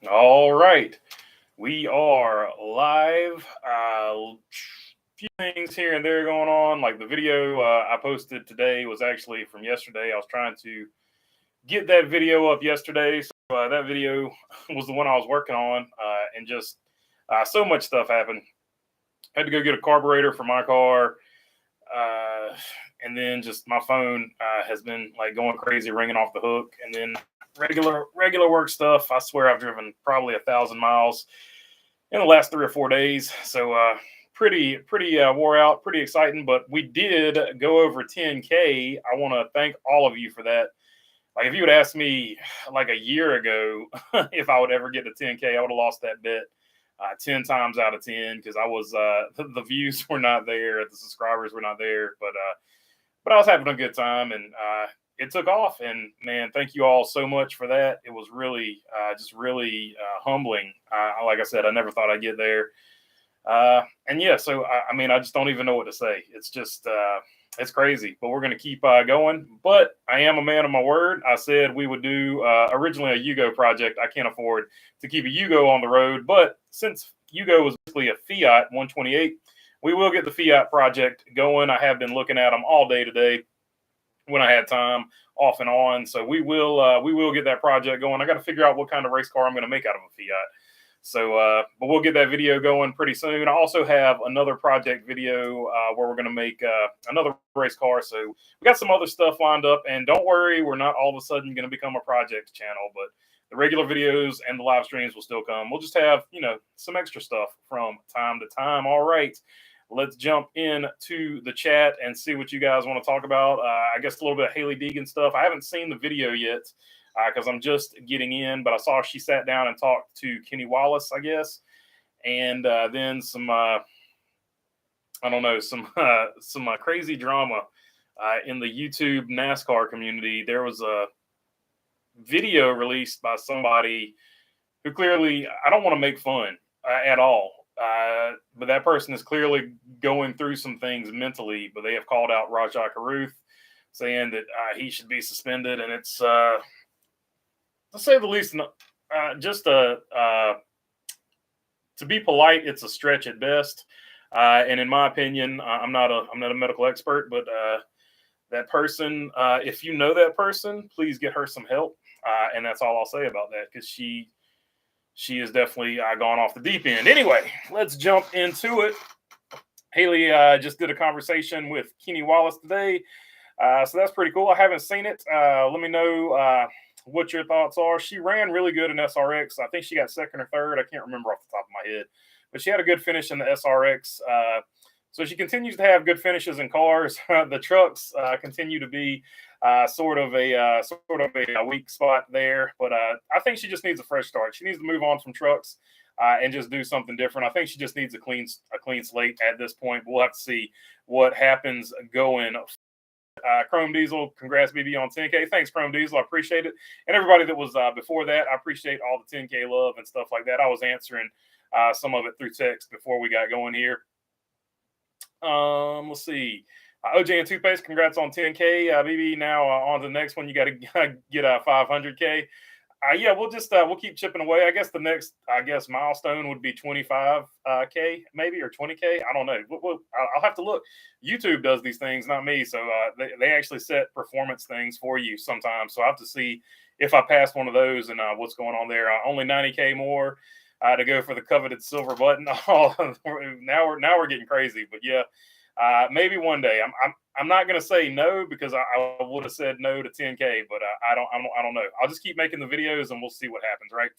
All right, we are live. Few things here and there going on. Like the video I posted today was actually from yesterday. I was trying to get that video up yesterday, so that video was the one I was working on, and just so much stuff happened. Had to go get a carburetor for my car, uh, and then just my phone has been like going crazy, ringing off the hook, and then regular work stuff. I swear I've driven probably 1,000 miles in the last 3 or 4 days. So pretty wore out, pretty exciting. But we did go over 10K. I want to thank all of you for that. Like if you had asked me like a year ago if I would ever get to 10K, I would have lost that bet 10 times out of 10 because I was the views were not there, the subscribers were not there, but I was having a good time, and it took off. And man, thank you all so much for that. It was really just really humbling. Like I said, I never thought I'd get there. And yeah, so I mean, I just don't even know what to say. It's just it's crazy, but we're going to keep going. But I am a man of my word. I said we would do originally a Yugo project. I can't afford to keep a Yugo on the road, but since Yugo was basically a Fiat 128, we will get the Fiat project going. I have been looking at them all day today when I had time, off and on. So we will get that project going. I got to figure out what kind of race car I'm going to make out of a Fiat. So, but we'll get that video going pretty soon. I also have another project video where we're going to make another race car. So we got some other stuff lined up. And don't worry, we're not all of a sudden going to become a project channel, but the regular videos and the live streams will still come. We'll just have, some extra stuff from time to time. All right. Let's jump into the chat and see what you guys want to talk about. I guess a little bit of Haley Deegan stuff. I haven't seen the video yet because I'm just getting in, but I saw she sat down and talked to Kenny Wallace, I guess, and then some I don't know, some crazy drama in the YouTube NASCAR community. There was a video released by somebody who clearly, I don't want to make fun at all, but that person is clearly going through some things mentally. But they have called out Rajah Caruth, saying that he should be suspended, and it's to say the least, just to be polite, it's a stretch at best. And in my opinion, I'm not a medical expert, but that person, if you know that person, please get her some help. And that's all I'll say about that, because she has definitely gone off the deep end. Anyway, let's jump into it. Haley just did a conversation with Kenny Wallace today. So that's pretty cool. I haven't seen it. Let me know what your thoughts are. She ran really good in SRX. I think she got second or third. I can't remember off the top of my head, but she had a good finish in the SRX. So she continues to have good finishes in cars. The trucks continue to be sort of a weak spot there, but I think she just needs a fresh start. She needs to move on from trucks and just do something different. I think she just needs a clean slate at this point. We'll have to see what happens going. Chrome Diesel, congrats BB on 10K. Thanks, Chrome Diesel. I appreciate it. And everybody that was before that, I appreciate all the 10K love and stuff like that. I was answering some of it through text before we got going here. Let's see. OJ and Toothpaste, congrats on 10K. BB, now on to the next one. You got to get 500K. Yeah, we'll keep chipping away. I guess the next milestone would be 25K maybe, or 20K. I don't know. I'll have to look. YouTube does these things, not me. So they actually set performance things for you sometimes. So I have to see if I pass one of those and what's going on there. Only 90K more to go for the coveted silver button. Oh, now we're getting crazy. But yeah, maybe one day. I'm not going to say no, because I would have said no to 10K, but I don't know. I'll just keep making the videos and we'll see what happens, right?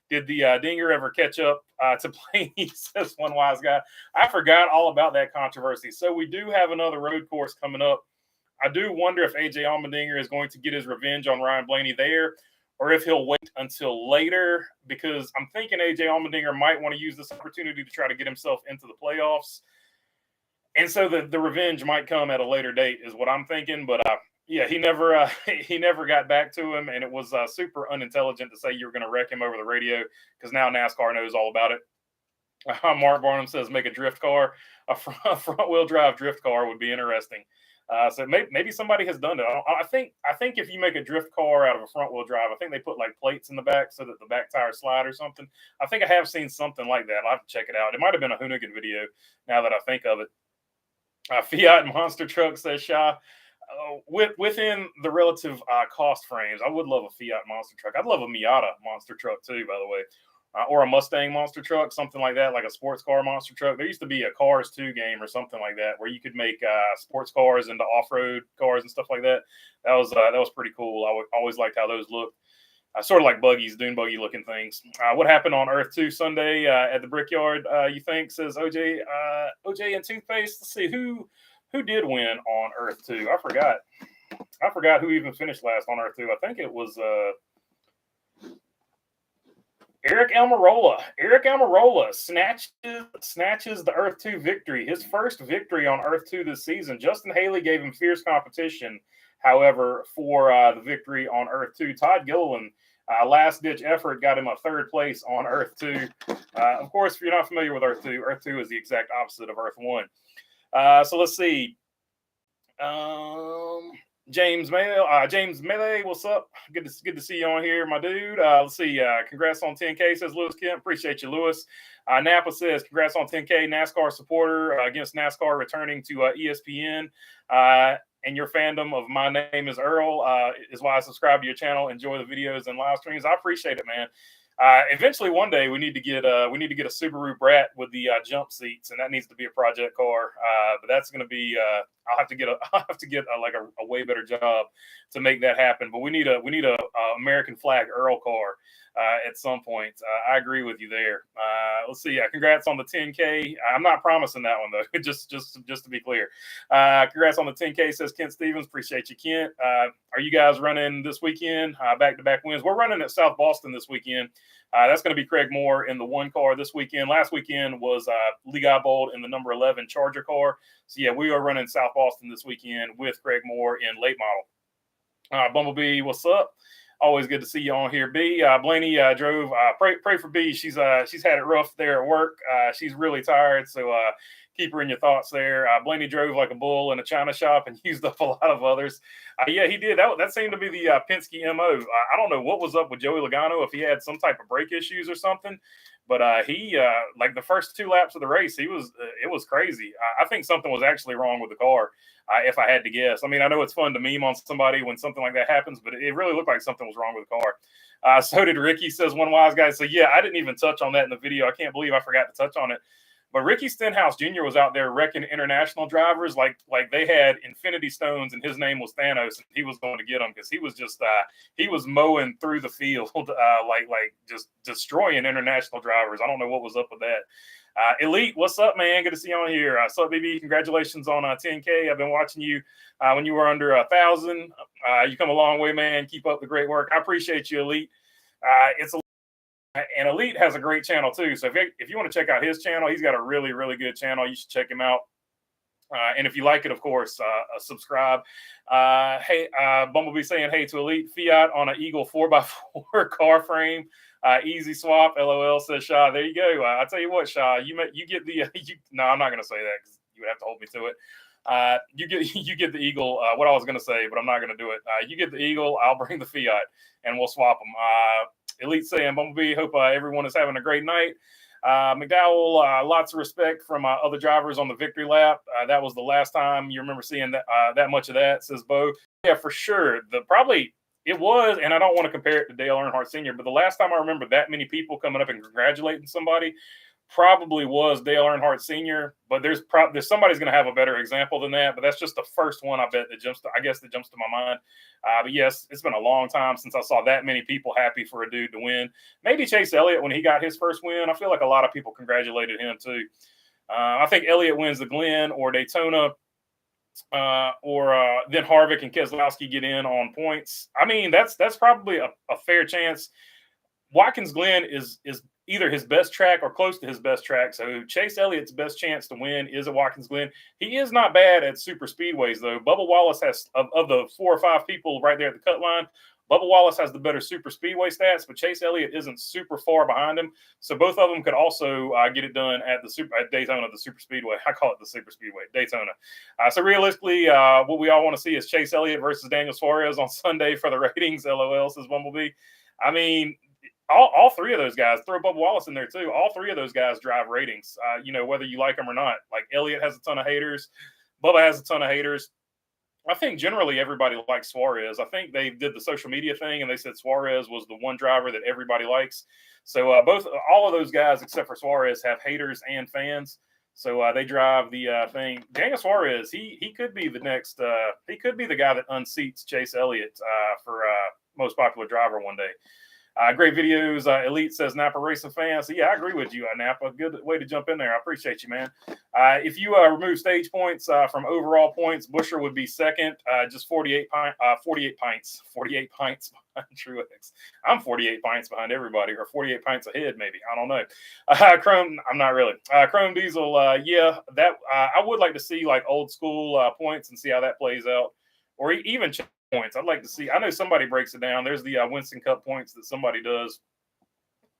Did the Dinger ever catch up to Blaney, says one wise guy. I forgot all about that controversy. So we do have another road course coming up. I do wonder if AJ Allmendinger is going to get his revenge on Ryan Blaney there, or if he'll wait until later, because I'm thinking AJ Allmendinger might want to use this opportunity to try to get himself into the playoffs. And so the revenge might come at a later date is what I'm thinking. But yeah, he never got back to him, and it was super unintelligent to say you were going to wreck him over the radio, because now NASCAR knows all about it. Mark Barnum says make a drift car, a front wheel drive drift car would be interesting. So maybe somebody has done it. I think if you make a drift car out of a front wheel drive, I think they put like plates in the back so that the back tires slide or something. I think I have seen something like that. I'll have to check it out. It might have been a Hoonigan video now that I think of it. Fiat monster truck, says Shah. Within the relative cost frames, I would love a Fiat monster truck. I'd love a Miata monster truck too, by the way, or a Mustang monster truck, something like that, like a sports car monster truck. There used to be a Cars 2 game or something like that where you could make sports cars into off-road cars and stuff like that. That was pretty cool. Always liked how those looked. Sort of like buggies, dune buggy looking things. What happened on Earth 2 Sunday at the Brickyard, you think, says OJ and Toothpaste. Let's see, who did win on Earth 2? I forgot who even finished last on Earth 2. I think it was Eric Almirola. Eric Almirola snatches the Earth 2 victory. His first victory on Earth 2 this season. Justin Haley gave him fierce competition, however, for the victory on Earth 2. Todd Gilliland, last-ditch effort, got him a third place on Earth 2. Of course, if you're not familiar with Earth 2, Earth 2 is the exact opposite of Earth 1. So let's see. James Melee, what's up? Good to see you on here, my dude. Let's see. Congrats on 10K, says Lewis Kemp. Appreciate you, Lewis. Napa says, congrats on 10K. NASCAR supporter against NASCAR returning to ESPN. And your fandom of My Name is Earl is why I subscribe to your channel. Enjoy the videos and live streams. I appreciate it, man. Eventually, one day we need to get a Subaru Brat with the jump seats, and that needs to be a project car. But that's going to be I'll have to get a way better job to make that happen. But we need a American flag Earl car at some point. I agree with you there. Let's see. Congrats on the 10K. I'm not promising that one though. just to be clear. Congrats on the 10K, says Kent Stevens. Appreciate you, Kent. Are you guys running this weekend? Back-to-back wins. We're running at South Boston this weekend. That's going to be Craig Moore in the one car this weekend. Last weekend was Lee Guybold in the number 11 Charger car. So, yeah, we are running South Boston this weekend with Craig Moore in late model. Bumblebee, what's up? Always good to see you on here, B. Blaney drove. Pray for B. She's had it rough there at work. She's really tired, so keep her in your thoughts there. Blaney drove like a bull in a china shop and used up a lot of others. Yeah, he did. That seemed to be the Penske MO. I don't know what was up with Joey Logano, if he had some type of brake issues or something. But he like the first 2 laps of the race, it was crazy. I think something was actually wrong with the car, if I had to guess. I mean, I know it's fun to meme on somebody when something like that happens, but it really looked like something was wrong with the car. So did Ricky, says one wise guy. So yeah, I didn't even touch on that in the video. I can't believe I forgot to touch on it. But Ricky Stenhouse Jr. was out there wrecking international drivers like they had Infinity Stones and his name was Thanos and he was going to get them because he was just he was mowing through the field like just destroying international drivers. I don't know what was up with that. Elite, what's up, man? Good to see you on here. What's up, BB? Congratulations on 10K. I've been watching you when you were under 1,000. You come a long way, man. Keep up the great work. I appreciate you, Elite. And Elite has a great channel too. So if you want to check out his channel, he's got a really, really good channel. You should check him out. And if you like it, of course, subscribe. Hey, Bumblebee saying, hey to Elite, Fiat on an Eagle 4x4 car frame. Easy swap, LOL, says Shaw. There you go. I'll tell you what, Shaw, you get the no, I'm not going to say that because you would have to hold me to it. You get the Eagle. What I was going to say, but I'm not going to do it. You get the Eagle. I'll bring the Fiat, and we'll swap them. Elite saying, Bumblebee, hope everyone is having a great night. McDowell, lots of respect from other drivers on the victory lap. That was the last time you remember seeing that much of that, says Bo. Yeah, for sure. It was, and I don't want to compare it to Dale Earnhardt Sr., but the last time I remember that many people coming up and congratulating somebody probably was Dale Earnhardt Sr., but there's somebody's going to have a better example than that, but that's just the first one I bet that jumps to my mind. But yes, it's been a long time since I saw that many people happy for a dude to win. Maybe Chase Elliott when he got his first win. I feel like a lot of people congratulated him too. I think Elliott wins the Glen or Daytona, or then Harvick and Keselowski get in on points. I mean, that's probably a fair chance. Watkins Glen is either his best track or close to his best track. So Chase Elliott's best chance to win is at Watkins Glen. He is not bad at super speedways, though. Bubba Wallace has, of the 4 or 5 people right there at the cut line, Bubba Wallace has the better super speedway stats, but Chase Elliott isn't super far behind him. So both of them could also get it done at Daytona, the super speedway. I call it the super speedway, Daytona. So realistically, what we all want to see is Chase Elliott versus Daniel Suarez on Sunday for the ratings. LOL, says Bumblebee. I mean, all three of those guys, throw Bubba Wallace in there too. All three of those guys drive ratings, whether you like them or not. Like Elliott has a ton of haters. Bubba has a ton of haters. I think generally everybody likes Suarez. I think they did the social media thing and they said Suarez was the one driver that everybody likes. So all of those guys except for Suarez have haters and fans. So they drive the thing. Daniel Suarez, he could be the next. He could be the guy that unseats Chase Elliott for most popular driver one day. Great videos. Elite says Napa Racing fan. So, yeah, I agree with you, Napa. Good way to jump in there. I appreciate you, man. If you remove stage points from overall points, Buescher would be second, just 48 pints behind Truex. I'm 48 pints behind everybody, or 48 pints ahead, maybe. I don't know. Chrome, I'm not really. Chrome Diesel, that I would like to see like old school points and see how that plays out, or even points. I'd like to see. I know somebody breaks it down. There's the Winston Cup points that somebody does,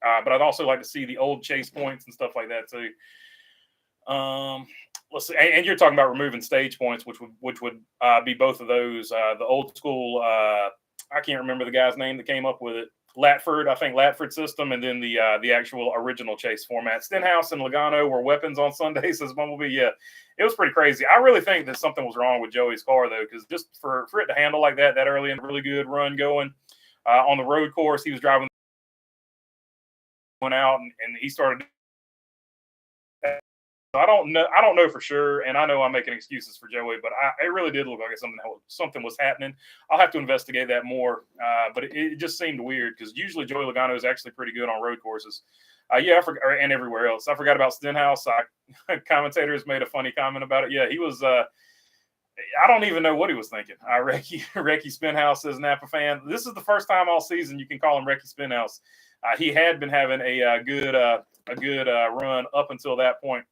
but I'd also like to see the old Chase points and stuff like that too. Let's see. And you're talking about removing stage points, which would be both of those. The old school. I can't remember the guy's name that came up with it. Latford, I think Latford system, and then the actual original Chase format. Stenhouse and Logano were weapons on Sunday, says Bumblebee. Yeah, it was pretty crazy. I really think that something was wrong with Joey's car, though, because just for it to handle like that early and really good run going on the road course, he was driving, went out, and he started. I don't know for sure, and I know I'm making excuses for Joey, but it really did look like something was happening. I'll have to investigate that more, but it just seemed weird because usually Joey Logano is actually pretty good on road courses. I forgot, and everywhere else. I forgot about Stenhouse. Commentators made a funny comment about it. Yeah, he was. I don't even know what he was thinking. Recky Spinhouse says Napa fan. This is the first time all season you can call him Recky Spinhouse. He had been having a good run up until that point.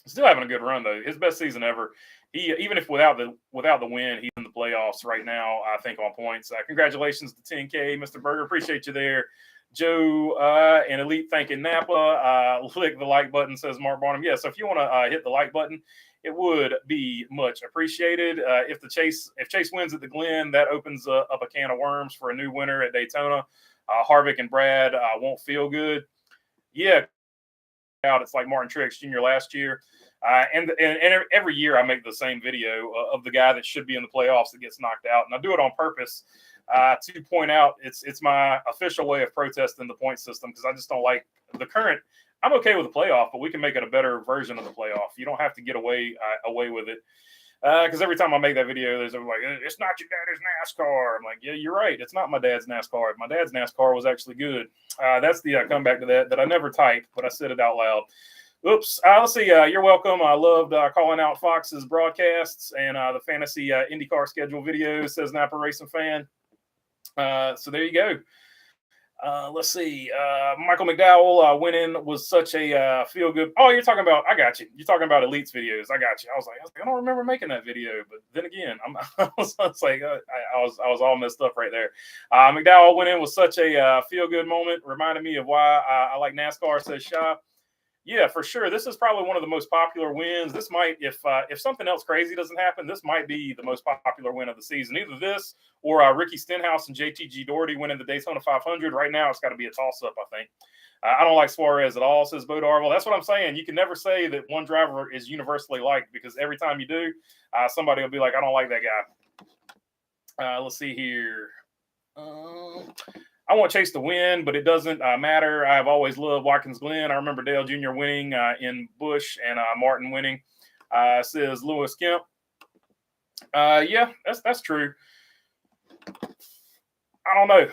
Still having a good run though. His best season ever. He even if without the win, he's in the playoffs right now. I think on points. Congratulations to 10K, Mr. Berger. Appreciate you there, Joe and Elite. Thanking Napa. Click the like button, says Mark Barnum. Yeah. So if you want to hit the like button, it would be much appreciated. If Chase wins at the Glen, that opens up a can of worms for a new winner at Daytona. Harvick and Brad won't feel good. Yeah. It's like Martin Truex Jr. last year. And every year I make the same video of the guy that should be in the playoffs that gets knocked out. And I do it on purpose to point out it's my official way of protesting the point system because I just don't like the current. I'm okay with the playoff, but we can make it a better version of the playoff. You don't have to get away with it. Because every time I make that video, there's like, it's not your dad's NASCAR. I'm like, yeah, you're right. It's not my dad's NASCAR. My dad's NASCAR was actually good. That's the comeback to that I never typed, but I said it out loud. Oops. Let's see. You're welcome. I loved calling out Fox's broadcasts and the fantasy IndyCar schedule videos, says Napa Racing fan. So there you go. Let's see. Michael McDowell winning was such a feel good. Oh, you're talking about. I got you. You're talking about Elite's videos. I got you. I was like, I don't remember making that video. But then again, I was all messed up right there. McDowell winning was such a feel good moment. Reminded me of why I like NASCAR. Says Shah. Yeah, for sure. This is probably one of the most popular wins. This might, if something else crazy doesn't happen, this might be the most popular win of the season. Either this or Ricky Stenhouse and JTG Doherty winning the Daytona 500. Right now, it's got to be a toss-up, I think. I don't like Suarez at all, says Bo Darville. That's what I'm saying. You can never say that one driver is universally liked because every time you do, somebody will be like, I don't like that guy. Let's see here. I want Chase to win, but it doesn't matter. I've always loved Watkins Glen. I remember Dale Jr. winning in Busch and Martin winning, says Lewis Kemp. Yeah, that's true. I don't know.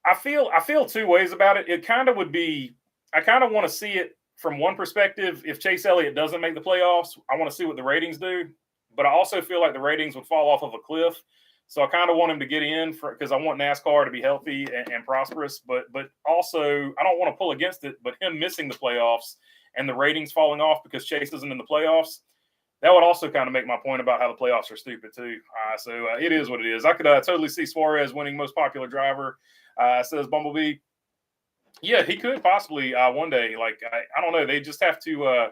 I feel two ways about it. It kind of would be, I kind of want to see it from one perspective. If Chase Elliott doesn't make the playoffs, I want to see what the ratings do. But I also feel like the ratings would fall off of a cliff. So I kind of want him to get in because I want NASCAR to be healthy and prosperous, but also I don't want to pull against it. But him missing the playoffs and the ratings falling off because Chase isn't in the playoffs, that would also kind of make my point about how the playoffs are stupid too. So it is what it is. I could totally see Suarez winning most popular driver. Says Bumblebee. Yeah, he could possibly one day. Like I don't know. They just have to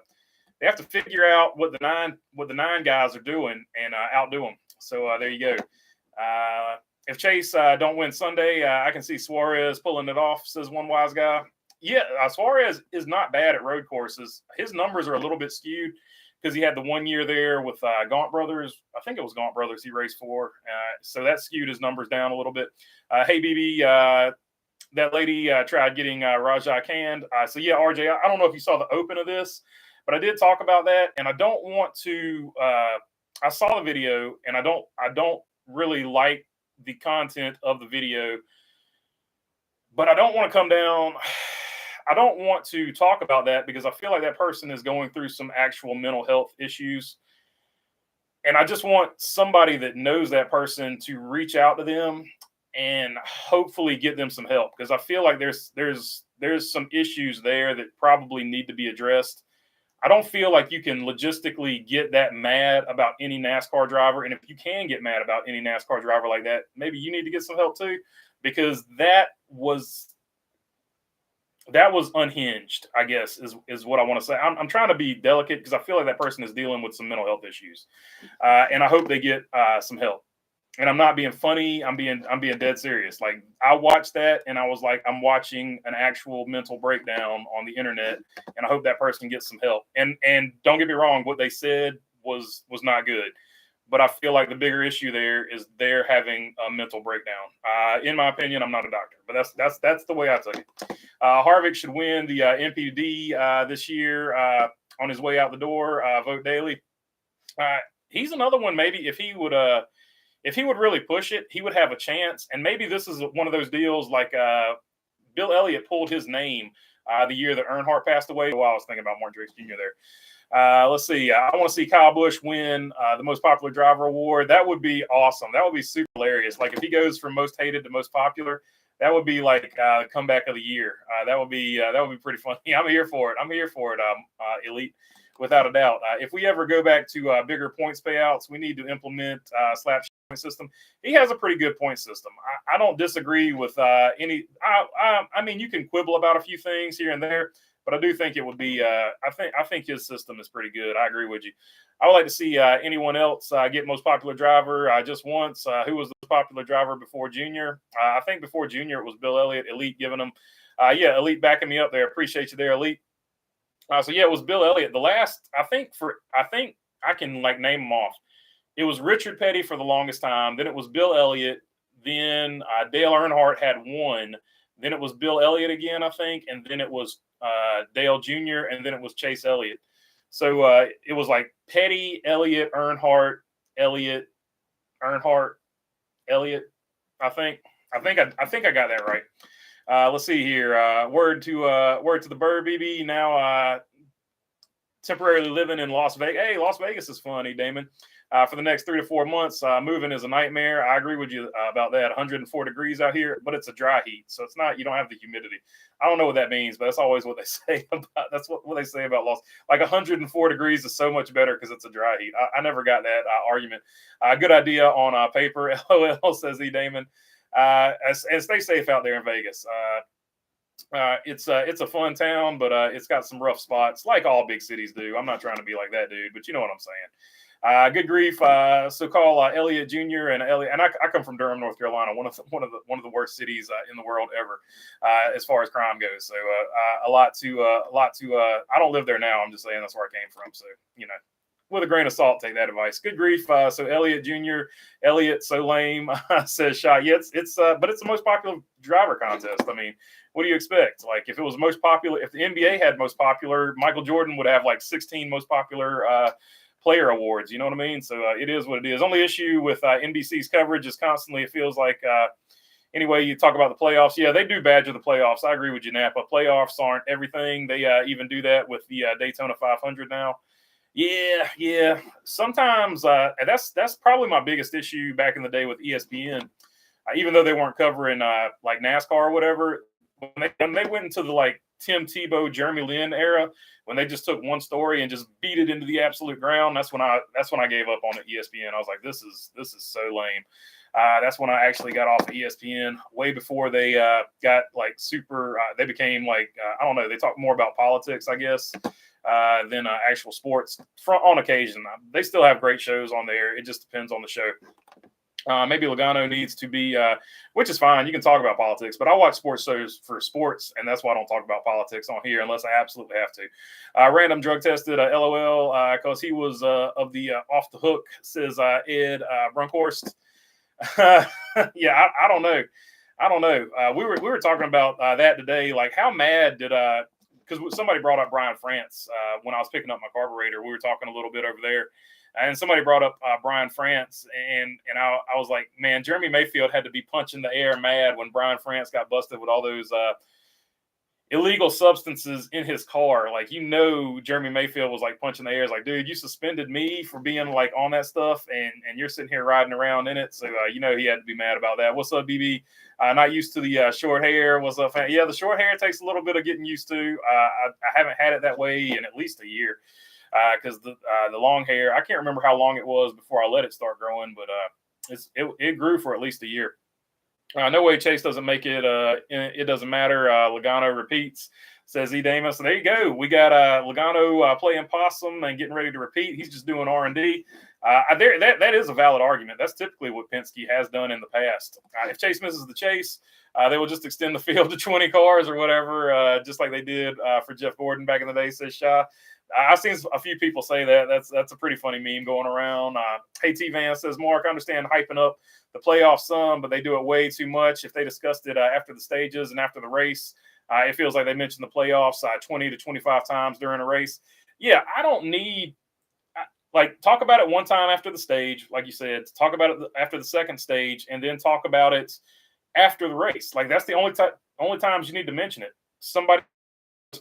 figure out what the nine guys are doing and outdo them. So there you go. If Chase don't win Sunday, I can see Suarez pulling it off. Says one wise guy. Yeah, Suarez is not bad at road courses. His numbers are a little bit skewed because he had the 1 year there with Gaunt Brothers. I think it was Gaunt Brothers he raced for. So that skewed his numbers down a little bit. Hey, BB, that lady tried getting Rajah canned. So, yeah, RJ, I don't know if you saw the open of this, but I did talk about that. And I don't want to I saw the video, and I don't really like the content of the video, but I don't want to come down. I don't want to talk about that because I feel like that person is going through some actual mental health issues. And I just want somebody that knows that person to reach out to them and hopefully get them some help, because I feel like there's some issues there that probably need to be addressed. I don't feel like you can logistically get that mad about any NASCAR driver. And if you can get mad about any NASCAR driver like that, maybe you need to get some help too, because that was unhinged, I guess, is what I want to say. I'm trying to be delicate because I feel like that person is dealing with some mental health issues, and I hope they get some help. And I'm not being funny. I'm being dead serious. Like, I watched that and I was like, I'm watching an actual mental breakdown on the internet, and I hope that person gets some help. And don't get me wrong, what they said was not good. But I feel like the bigger issue there is they're having a mental breakdown. In my opinion, I'm not a doctor, but that's the way I took it. Harvick should win the MPD this year on his way out the door. Vote daily. He's another one. Maybe if he would really push it, he would have a chance. And maybe this is one of those deals like Bill Elliott pulled his name the year that Earnhardt passed away. Well, I was thinking about Martin Truex Jr. there. Let's see. I want to see Kyle Busch win the most popular driver award. That would be awesome. That would be super hilarious. Like, if he goes from most hated to most popular, that would be like comeback of the year. That would be pretty funny. I'm here for it. Elite, without a doubt. If we ever go back to bigger points payouts, we need to implement slap point system. He has a pretty good point system. I don't disagree with any. I mean, you can quibble about a few things here and there, but I do think it would be. I think his system is pretty good. I agree with you. I would like to see anyone else get most popular driver just once. Who was the most popular driver before Junior? I think before Junior it was Bill Elliott. Elite giving him. Yeah, Elite backing me up there. Appreciate you there, Elite. So yeah, it was Bill Elliott. The last, I think I can like name them off. It was Richard Petty for the longest time. Then it was Bill Elliott. Then Dale Earnhardt had one. Then it was Bill Elliott again, I think. And then it was Dale Jr. And then it was Chase Elliott. So it was like Petty, Elliott, Earnhardt, Elliott, Earnhardt, Elliott. I think I got that right. Let's see here. Word to the bird, BB. Now temporarily living in Las Vegas. Hey, Las Vegas is funny, Damon. For the next 3 to 4 months, moving is a nightmare. I agree with you about that. 104 degrees out here, but it's a dry heat, so it's not. You don't have the humidity. I don't know what that means, but that's always what they say about. That's what they say about Las. Like 104 degrees is so much better because it's a dry heat. I never got that argument. Good idea on paper. LOL, says E. Damon. And stay safe out there in Vegas. It's a fun town, but it's got some rough spots, like all big cities do. I'm not trying to be like that dude, but you know what I'm saying. Good grief. So call Elliott Jr. and Elliott, and I come from Durham, North Carolina, one of the worst cities in the world ever, as far as crime goes. So a lot to. I don't live there now. I'm just saying that's where I came from. So with a grain of salt, take that advice. Good grief. So Elliott Jr. Elliott, so lame, says shot. Yeah, but it's the most popular driver contest. I mean, what do you expect? Like, if it was most popular, if the NBA had most popular, Michael Jordan would have like 16 most popular player awards. You know what I mean? So it is what it is. Only issue with NBC's coverage is constantly, it feels like, anyway, you talk about the playoffs. Yeah, they do badger the playoffs. I agree with you, Napa. Playoffs aren't everything. They even do that with the Daytona 500 now. Yeah. Sometimes that's probably my biggest issue back in the day with ESPN. Even though they weren't covering like NASCAR or whatever, when they went into the like Tim Tebow, Jeremy Lin era when they just took one story and just beat it into the absolute ground. That's when I gave up on the ESPN. I was like, this is so lame. That's when I actually got off of ESPN way before they got like super. They became like I don't know. They talk more about politics, I guess, than actual sports. On occasion, they still have great shows on there. It just depends on the show. Maybe Logano needs to be, which is fine. You can talk about politics, but I watch sports shows for sports, and that's why I don't talk about politics on here unless I absolutely have to. Random drug tested, LOL, because he was of the off the hook, says Ed Brunkhorst. Yeah, I don't know. I don't know. We were talking about that today. Like, how mad did because somebody brought up Brian France when I was picking up my carburetor. We were talking a little bit over there. And somebody brought up Brian France, and I was like, man, Jeremy Mayfield had to be punching the air mad when Brian France got busted with all those illegal substances in his car. Like, Jeremy Mayfield was like punching the air. It's like, dude, you suspended me for being like on that stuff, and you're sitting here riding around in it. So, he had to be mad about that. What's up, BB? Not used to the short hair. What's up, fan? Yeah, the short hair takes a little bit of getting used to. I haven't had it that way in at least a year. Because the long hair, I can't remember how long it was before I let it start growing, but it grew for at least a year. No way Chase doesn't make it. It doesn't matter. Logano repeats, says E. Damus. So there you go. We got Logano playing possum and getting ready to repeat. He's just doing R&D. That is a valid argument. That's typically what Penske has done in the past. If Chase misses the chase, they will just extend the field to 20 cars or whatever, just like they did for Jeff Gordon back in the day, says Shaw. I've seen a few people say that. That's a pretty funny meme going around. Hey, T-Van says, Mark, I understand hyping up the playoffs some, but they do it way too much. If they discussed it after the stages and after the race, it feels like they mentioned the playoffs 20 to 25 times during a race. Yeah, I don't need talk about it one time after the stage, like you said. Talk about it after the second stage, and then talk about it after the race. Like, that's the only times you need to mention it. Somebody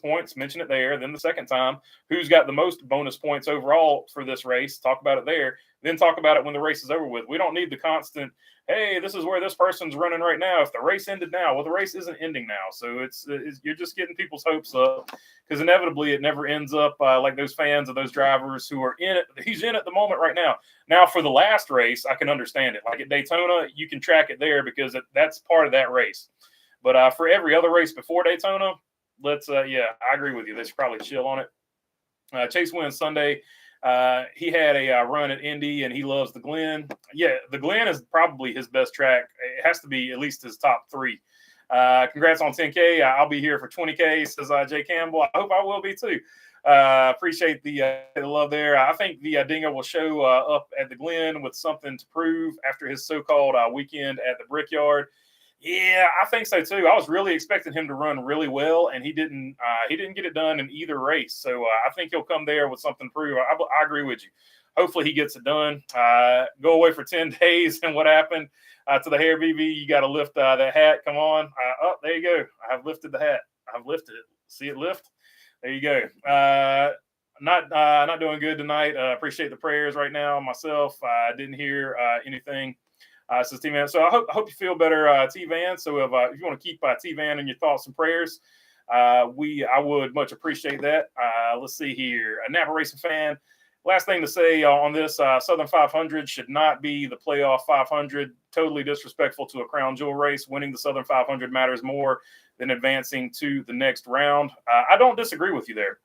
points, mention it there. Then the second time, who's got the most bonus points overall for this race, talk about it there. Then talk about it when the race is over with. We don't need the constant, hey, this is where this person's running right now. If the race ended now, well, the race isn't ending now. So it's you're just getting people's hopes up, because inevitably it never ends up like those fans of those drivers who are in it. He's in at the moment right now. Now, for the last race, I can understand it. Like at Daytona, you can track it there because that's part of that race. But for every other race before Daytona, I agree with you. They should probably chill on it. Chase wins Sunday. He had a run at Indy, and he loves the Glen. Yeah, the Glen is probably his best track. It has to be at least his top three. Congrats on 10K. I'll be here for 20K, says Jay Campbell. I hope I will be too. Appreciate the love there. I think the Dingo will show up at the Glen with something to prove after his so-called weekend at the Brickyard. Yeah, I think so too. I was really expecting him to run really well, and he didn't get it done in either race. So I think he'll come there with something to prove. I agree with you. Hopefully he gets it done. Go away for 10 days, and what happened to the hair, BB? You got to lift that hat. Come on. There you go. I have lifted the hat. I've lifted it. See it lift? There you go. Not doing good tonight. Appreciate the prayers right now myself. I didn't hear anything. Says T-Van. So I hope you feel better, T-Van. So if you want to keep T-Van in your thoughts and prayers, I would much appreciate that. Let's see here. A Napa Racing fan. Last thing to say on this, Southern 500 should not be the playoff 500. Totally disrespectful to a crown jewel race. Winning the Southern 500 matters more than advancing to the next round. I don't disagree with you there.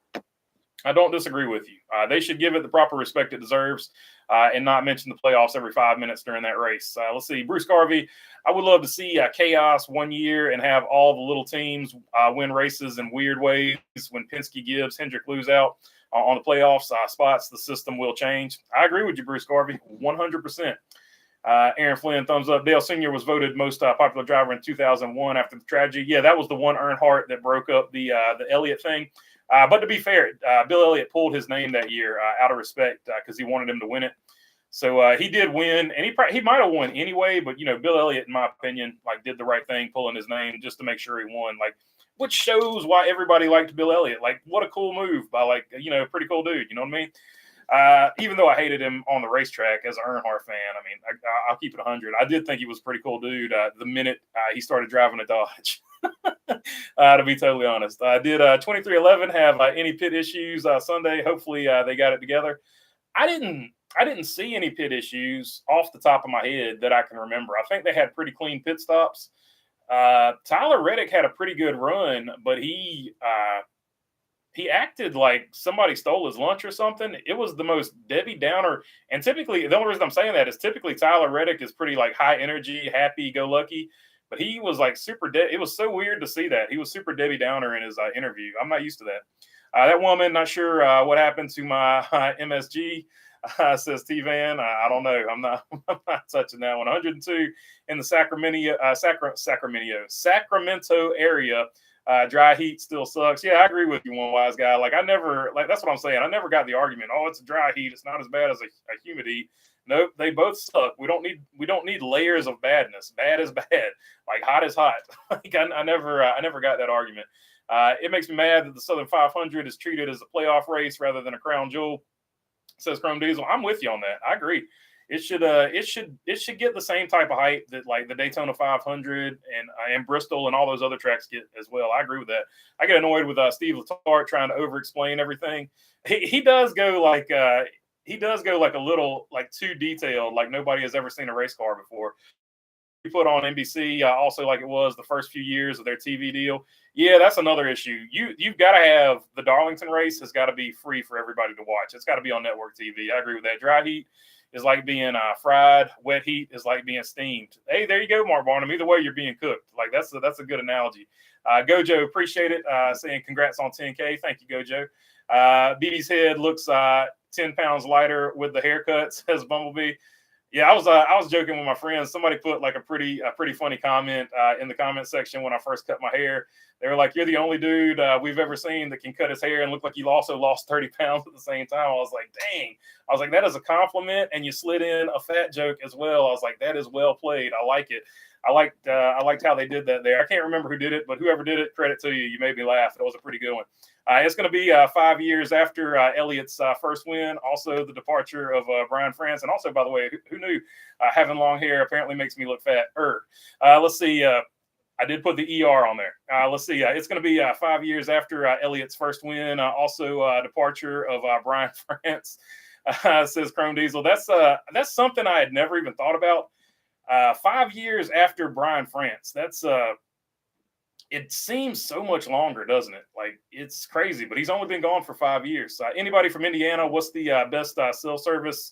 I don't disagree with you. They should give it the proper respect it deserves and not mention the playoffs every 5 minutes during that race. Let's see. Bruce Garvey, I would love to see chaos one year and have all the little teams win races in weird ways. When Penske gives Hendrick lose out on the playoffs spots, the system will change. I agree with you, Bruce Garvey, 100%. Aaron Flynn, thumbs up. Dale Sr. was voted most popular driver in 2001 after the tragedy. Yeah, that was the one Earnhardt that broke up the Elliott thing. But to be fair, Bill Elliott pulled his name that year out of respect because he wanted him to win it. So he did win, and he might have won anyway. But Bill Elliott, in my opinion, did the right thing, pulling his name just to make sure he won. Which shows why everybody liked Bill Elliott. What a cool move by pretty cool dude. You know what I mean? Even though I hated him on the racetrack as an Earnhardt fan, I mean, I'll keep it 100. I did think he was a pretty cool dude the minute he started driving a Dodge. To be totally honest. Did 2311 have any pit issues Sunday? Hopefully they got it together. I didn't see any pit issues off the top of my head that I can remember. I think they had pretty clean pit stops. Tyler Reddick had a pretty good run, but he acted like somebody stole his lunch or something. It was the most Debbie Downer. And typically, the only reason I'm saying that is typically Tyler Reddick is pretty like high energy, happy go lucky. But he was like super. It was so weird to see that he was super Debbie Downer in his interview. I'm not used to that. That woman, not sure what happened to my MSG. Says T Van. I don't know. I'm not touching that one. 102 in the Sacramento area. Dry heat still sucks. Yeah, I agree with you, one wise guy. Like that's what I'm saying. I never got the argument. Oh, it's a dry heat. It's not as bad as a humid heat. Nope, they both suck. We don't need layers of badness. Bad is bad. Like hot is hot. Like I never got that argument. It makes me mad that the Southern 500 is treated as a playoff race rather than a crown jewel. Says Chrome Diesel. I'm with you on that. I agree. It should get the same type of hype that like the Daytona 500 and Bristol and all those other tracks get as well. I agree with that. I get annoyed with Steve Letarte trying to over explain everything. He does go like a little like too detailed, like nobody has ever seen a race car before. He put on NBC also like it was the first few years of their TV deal. Yeah, that's another issue. You've got to have the Darlington race has got to be free for everybody to watch. It's got to be on network TV. I agree with that. Dry heat is like being fried. Wet heat is like being steamed. Hey, there you go, Mark Barnum. Either way, you're being cooked. Like that's a good analogy. Gojo, appreciate it. Saying congrats on 10K. Thank you, Gojo. BB's head looks 10 pounds lighter with the haircut, says Bumblebee. Yeah, I was joking with my friends. Somebody put like a pretty funny comment in the comment section when I first cut my hair. They were like, "You're the only dude we've ever seen that can cut his hair and look like you also lost 30 pounds at the same time." I was like, "Dang!" I was like, "That is a compliment," and you slid in a fat joke as well. I was like, "That is well played. I like it." I liked how they did that there. I can't remember who did it, but whoever did it, credit to you. You made me laugh. It was a pretty good one. It's going to be 5 years after Elliott's first win. Also, the departure of Brian France. And also, by the way, who knew having long hair apparently makes me look fat? Let's see. I did put the ER on there. Let's see. It's going to be 5 years after Elliott's first win. Also, departure of Brian France, says Chrome Diesel. That's something I had never even thought about. 5 years after Brian France. It seems so much longer, doesn't it? Like it's crazy, but he's only been gone for 5 years. Anybody from Indiana? What's the best cell service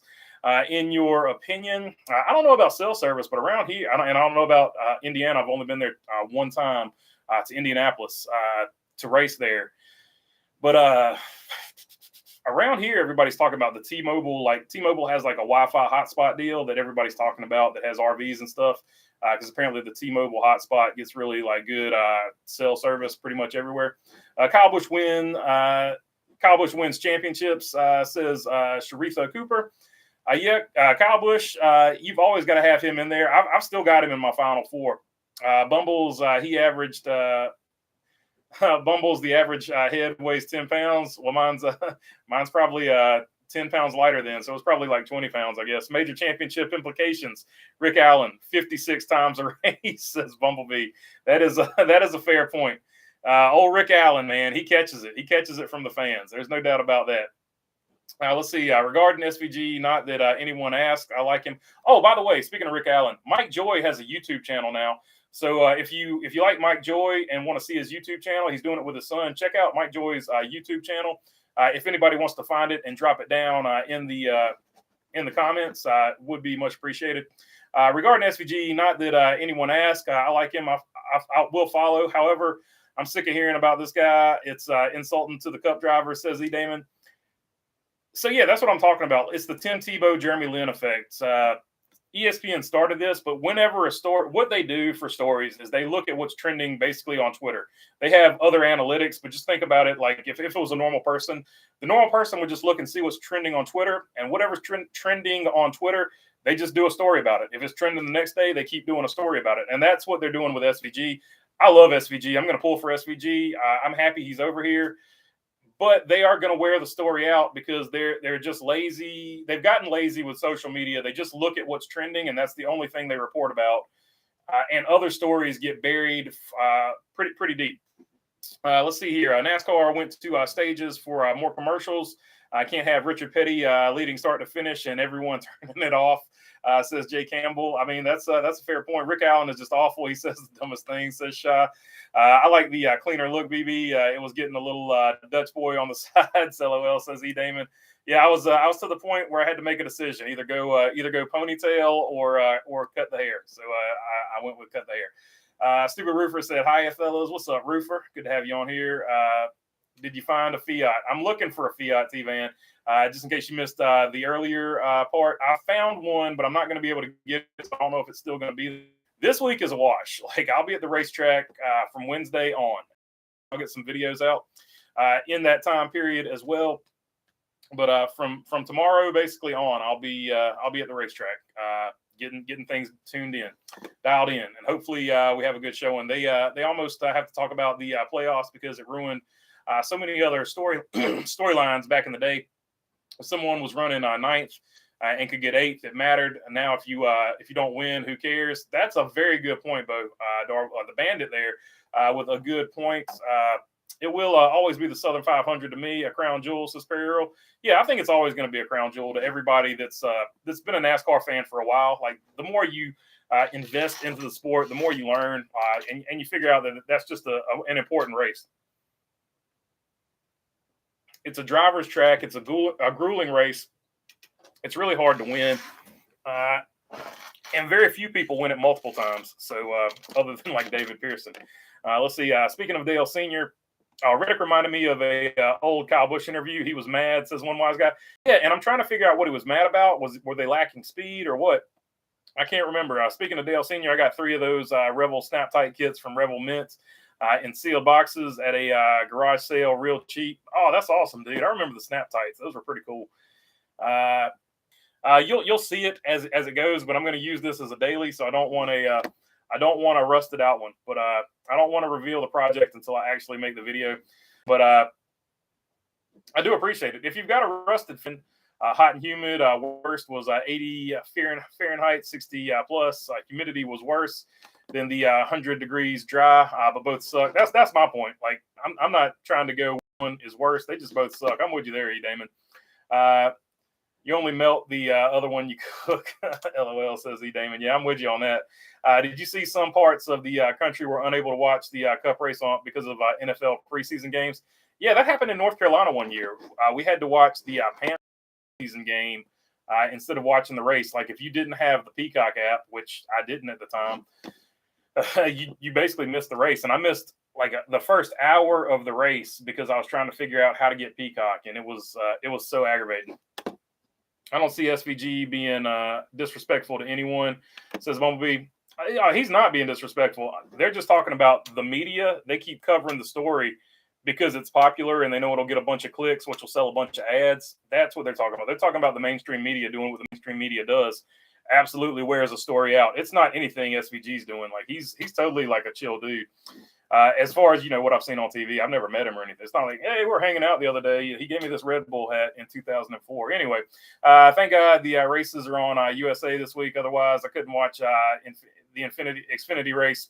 in your opinion? I don't know about cell service, but around here, I don't know about Indiana. I've only been there one time to Indianapolis to race there, but around here, everybody's talking about the T-Mobile. Like T-Mobile has like a Wi-Fi hotspot deal that everybody's talking about that has RVs and stuff. Because apparently the T-Mobile hotspot gets really like good cell service pretty much everywhere. Kyle Busch wins championships, says Sharitha Cooper. Kyle Busch, you've always got to have him in there. I've still got him in my final four. Bumbles, he averaged. Bumbles, the average head weighs 10 pounds. Well, mine's probably 10 pounds lighter then, so it's probably like 20 pounds, I guess. Major championship implications. Rick Allen, 56 times a race, says Bumblebee. That is a fair point. Old Rick Allen, man, he catches it. He catches it from the fans. There's no doubt about that. Let's see. Regarding SVG, not that anyone asked, I like him. Oh, by the way, speaking of Rick Allen, Mike Joy has a YouTube channel now. So if you like Mike Joy and want to see his YouTube channel, he's doing it with his son. Check out Mike Joy's YouTube channel. If anybody wants to find it and drop it down in the comments, would be much appreciated. Regarding SVG, not that anyone asked, I like him. I will follow. However, I'm sick of hearing about this guy. It's insulting to the Cup driver, says E. Damon. So yeah, that's what I'm talking about. It's the Tim Tebow, Jeremy Lin effect. ESPN started this, but whenever what they do for stories is they look at what's trending basically on Twitter. They have other analytics, but just think about it. Like if it was a normal person, the normal person would just look and see what's trending on Twitter, and whatever's trending on Twitter, they just do a story about it. If it's trending the next day, they keep doing a story about it. And that's what they're doing with SVG. I love SVG. I'm going to pull for SVG. I'm happy he's over here. But they are going to wear the story out because they're just lazy. They've gotten lazy with social media. They just look at what's trending, and that's the only thing they report about. and other stories get buried pretty deep. Let's see here. NASCAR went to stages for more commercials. I can't have Richard Petty leading start to finish and everyone turning it off, says Jay Campbell. I mean, that's a fair point. Rick Allen is just awful. He says the dumbest things, says Shaw. I like the cleaner look, BB. It was getting a little Dutch boy on the sides. LOL, says E. Damon. Yeah, I was to the point where I had to make a decision: either go ponytail or cut the hair. So I went with cut the hair. Stupid Roofer said, "Hi, fellows. What's up, Roofer? Good to have you on here. Did you find a Fiat? I'm looking for a Fiat, T-Van. Just in case you missed the earlier part, I found one, but I'm not going to be able to get it. So I don't know if it's still going to be. This week is a wash. Like, I'll be at the racetrack from Wednesday on. I'll get some videos out in that time period as well. But from tomorrow basically on, I'll be at the racetrack, getting things tuned in, dialed in, and hopefully we have a good show. And they almost have to talk about the playoffs because it ruined so many other storylines back in the day. If someone was running ninth and could get eighth, it mattered. And now if you don't win, who cares? That's a very good point, Bo. The Bandit there with a good point. It will always be the Southern 500 to me, a crown jewel, says Perry Earl. Yeah, I think it's always going to be a crown jewel to everybody that's been a NASCAR fan for a while. Like, the more you invest into the sport, the more you learn, and you figure out that that's just an important race. It's a driver's track. It's a grueling race. It's really hard to win, and very few people win it multiple times. So other than like David Pearson. Let's see. Speaking of Dale Sr., Riddick reminded me of a old Kyle Busch interview. He was mad, says one wise guy. Yeah, and I'm trying to figure out what he was mad about. Were they lacking speed or what? I can't remember. Speaking of Dale Sr., I got 3 of those Rebel Snap Tight kits from Rebel Mints in sealed boxes at a garage sale, real cheap. Oh, that's awesome, dude. I remember the Snap Tights. Those were pretty cool. You'll see it as it goes, but I'm going to use this as a daily, so I don't want a rusted out one, but I don't want to reveal the project until I actually make the video. But I do appreciate it. If you've got a rusted fin, hot and humid, worst was 80 Fahrenheit, 60 plus. Humidity was worse than the 100 degrees dry, but both suck. That's my point. Like, I'm not trying to go one is worse. They just both suck. I'm with you there, E. Damon. You only melt the other one you cook. LOL, says E. Damon. Yeah, I'm with you on that. Did you see some parts of the country were unable to watch the Cup race on because of NFL preseason games? Yeah, that happened in North Carolina one year. We had to watch the Panthers season game instead of watching the race. Like, if you didn't have the Peacock app, which I didn't at the time, you basically missed the race. And I missed like the first hour of the race because I was trying to figure out how to get Peacock, and it was so aggravating. I don't see SVG being disrespectful to anyone, says Bumblebee. He's not being disrespectful. They're just talking about the media. They keep covering the story because it's popular and they know it'll get a bunch of clicks, which will sell a bunch of ads. That's what they're talking about. They're talking about the mainstream media doing what the mainstream media does. Absolutely wears a story out. It's not anything SVG's doing. Like, he's totally like a chill dude. As far as, what I've seen on TV, I've never met him or anything. It's not like, hey, we're hanging out the other day. He gave me this Red Bull hat in 2004. Anyway, thank God the races are on USA this week. Otherwise, I couldn't watch the Xfinity race.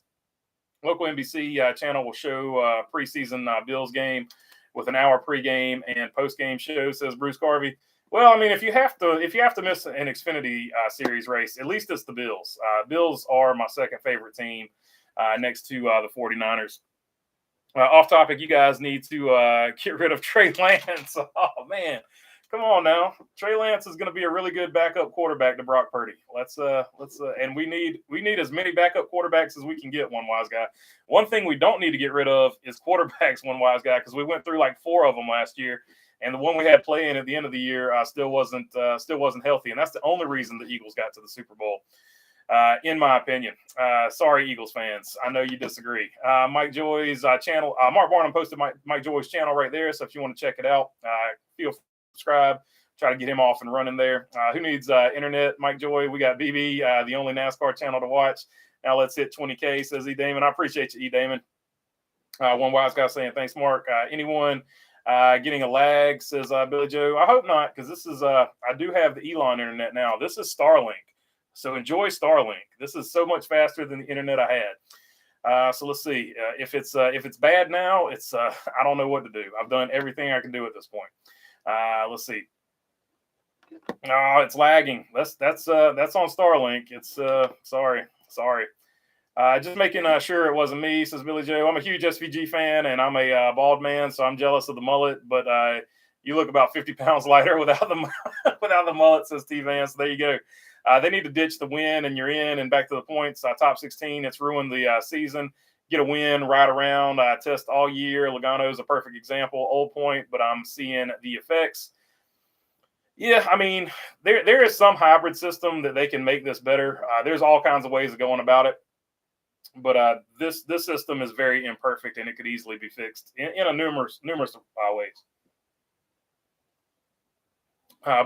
Local NBC channel will show preseason Bills game with an hour pregame and postgame show, says Bruce Garvey. Well, I mean, if you have to miss an Xfinity series race, at least it's the Bills. Bills are my second favorite team. Next to the 49ers. Off topic, you guys need to get rid of Trey Lance. Oh, man. Come on now. Trey Lance is going to be a really good backup quarterback to Brock Purdy. And we need as many backup quarterbacks as we can get, one wise guy. One thing we don't need to get rid of is quarterbacks, one wise guy, because we went through like 4 of them last year. And the one we had playing at the end of the year still wasn't healthy. And that's the only reason the Eagles got to the Super Bowl. In my opinion. Sorry, Eagles fans. I know you disagree. Mike Joy's channel. Mark Barnum posted Mike Joy's channel right there. So if you want to check it out, feel free to subscribe. Try to get him off and running there. Who needs internet? Mike Joy. We got BB, the only NASCAR channel to watch. Now let's hit 20K, says E. Damon. I appreciate you, E. Damon. One wise guy saying, thanks, Mark. Anyone getting a lag, says Billy Joe. I hope not, because this is I do have the Elon internet now. This is Starlink. So enjoy Starlink. This is so much faster than the internet I had. So let's see. If it's bad now, it's I don't know what to do. I've done everything I can do at this point. Let's see. Oh, it's lagging. That's on Starlink. It's sorry. Just making sure it wasn't me, says Billy Joe. I'm a huge SVG fan, and I'm a bald man, so I'm jealous of the mullet. But you look about 50 pounds lighter without the without the mullet, says T-Van. So there you go. They need to ditch the win, and you're in, and back to the points. Top 16. It's ruined the season. Get a win, ride around, test all year. Logano is a perfect example. Old point, but I'm seeing the effects. Yeah, I mean, there is some hybrid system that they can make this better. There's all kinds of ways of going about it. But this system is very imperfect, and it could easily be fixed in a numerous ways.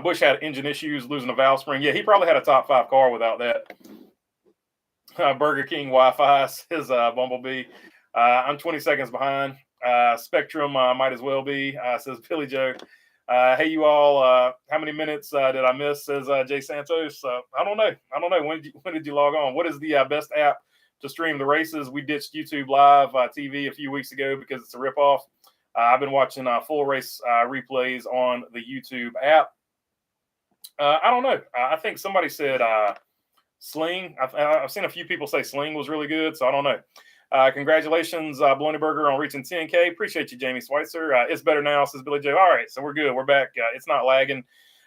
Bush had engine issues, losing a valve spring. Yeah, he probably had a top 5 car without that. Burger King Wi-Fi says Bumblebee. I'm 20 seconds behind. Spectrum might as well be, says Billy Joe. Hey, you all, how many minutes did I miss, says Jay Santos. I don't know. When did you log on? What is the best app to stream the races? We ditched YouTube Live TV a few weeks ago because it's a ripoff. I've been watching full race replays on the YouTube app. I don't know. I think somebody said Sling. I've seen a few people say Sling was really good, so I don't know. Congratulations, Bloney Burger, on reaching 10K. Appreciate you, Jamie Schweitzer. It's better now, says Billy Joe. All right, so we're good. We're back. It's not lagging.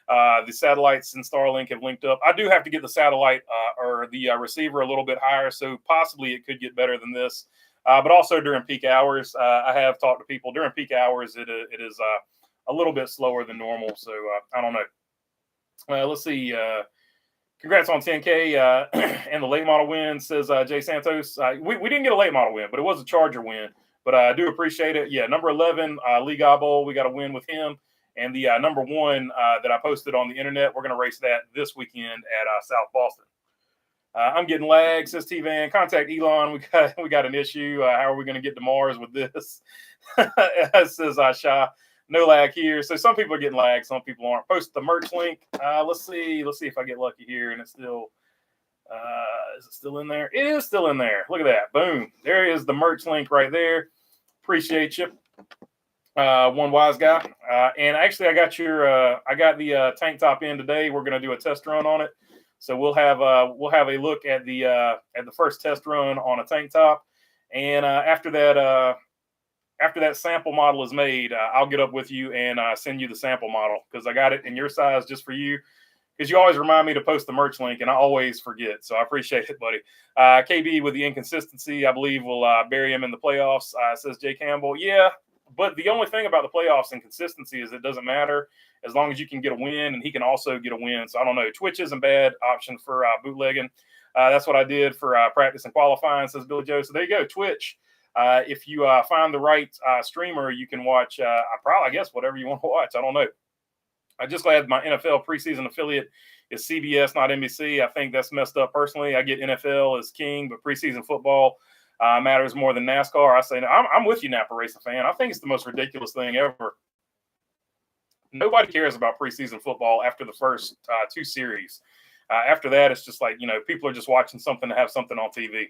The satellites and Starlink have linked up. I do have to get the satellite or the receiver a little bit higher, so possibly it could get better than this. But also during peak hours, I have talked to people during peak hours. It is a little bit slower than normal, so I don't know. Let's see. Congrats on 10K and the late model win, says Jay Santos. We didn't get a late model win, but it was a Charger win. But I do appreciate it. Yeah, number 11, Lee Gobble, we got a win with him. And the number 1 that I posted on the internet, we're going to race that this weekend at South Boston. I'm getting lag, says T-Van. Contact Elon. We got an issue. How are we going to get to Mars with this? Says Shah. No lag here. So some people are getting lag, some people aren't. Post the merch link. Let's see if I get lucky here. And it's still is it still in there? It is still in there. Look at that. Boom. There is the merch link right there. Appreciate you. One wise guy. And actually I got the tank top in today. We're gonna do a test run on it. So we'll have a look at the first test run on a tank top. And after that sample model is made, I'll get up with you and send you the sample model, because I got it in your size just for you, because you always remind me to post the merch link and I always forget. So I appreciate it, buddy. KB with the inconsistency, I believe we'll bury him in the playoffs, says Jay Campbell. Yeah, but the only thing about the playoffs and consistency is it doesn't matter as long as you can get a win, and he can also get a win. So I don't know. Twitch isn't a bad option for bootlegging. That's what I did for practice and qualifying, says Billy Joe. So there you go, Twitch. If you find the right streamer, you can watch, I guess, whatever you want to watch. I don't know. I just glad my NFL preseason affiliate is CBS, not NBC. I think that's messed up personally. I get NFL as king, but preseason football matters more than NASCAR. I say, I'm with you, Napa Racing fan. I think it's the most ridiculous thing ever. Nobody cares about preseason football after the first 2 series. After that, it's just like, people are just watching something to have something on TV.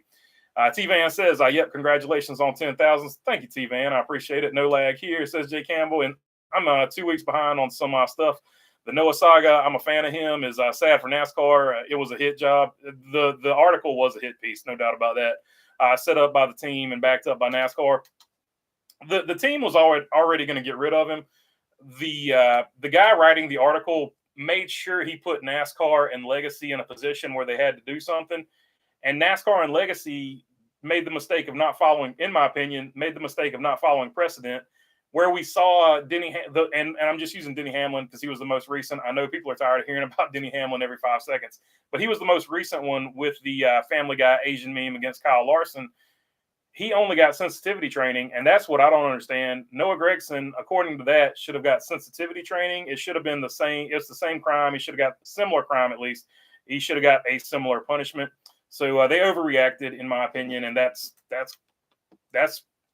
T-Van says, yep, congratulations on 10,000. Thank you, T-Van. I appreciate it. No lag here, says Jay Campbell. And I'm 2 weeks behind on some stuff. The Noah Saga, I'm a fan of him, is sad for NASCAR. It was a hit job. The article was a hit piece, no doubt about that. Set up by the team and backed up by NASCAR. The team was already going to get rid of him. The guy writing the article made sure he put NASCAR and Legacy in a position where they had to do something. And NASCAR and Legacy made the mistake of not following, in my opinion, precedent, where we saw Denny, and I'm just using Denny Hamlin because he was the most recent. I know people are tired of hearing about Denny Hamlin every 5 seconds, but he was the most recent one with the Family Guy Asian meme against Kyle Larson. He only got sensitivity training, and that's what I don't understand. Noah Gragson, according to that, should have got sensitivity training. It should have been the same. It's the same crime. He should have got similar crime, at least. He should have got a similar punishment. So they overreacted, in my opinion, and that's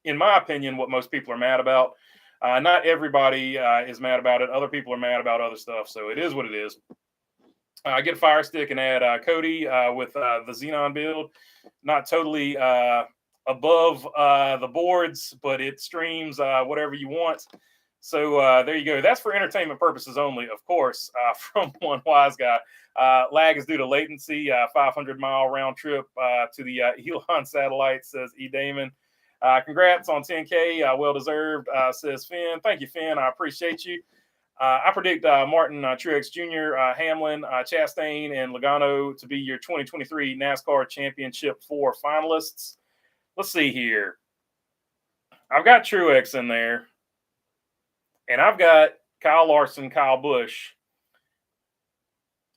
in my opinion what most people are mad about. Not everybody is mad about it. Other people are mad about other stuff. So it is what it is. Get a Fire Stick and add Cody with the Xenon build. Not totally above the boards, but it streams whatever you want. So there you go. That's for entertainment purposes only, of course, from one wise guy. Lag is due to latency, 500-mile round trip to the Elon satellite, says E. Damon. Congrats on 10K. Well deserved, says Finn. Thank you, Finn. I appreciate you. I predict Martin Truex Jr., Hamlin, Chastain, and Logano to be your 2023 NASCAR Championship 4 finalists. Let's see here. I've got Truex in there, and I've got Kyle Larson, Kyle Busch.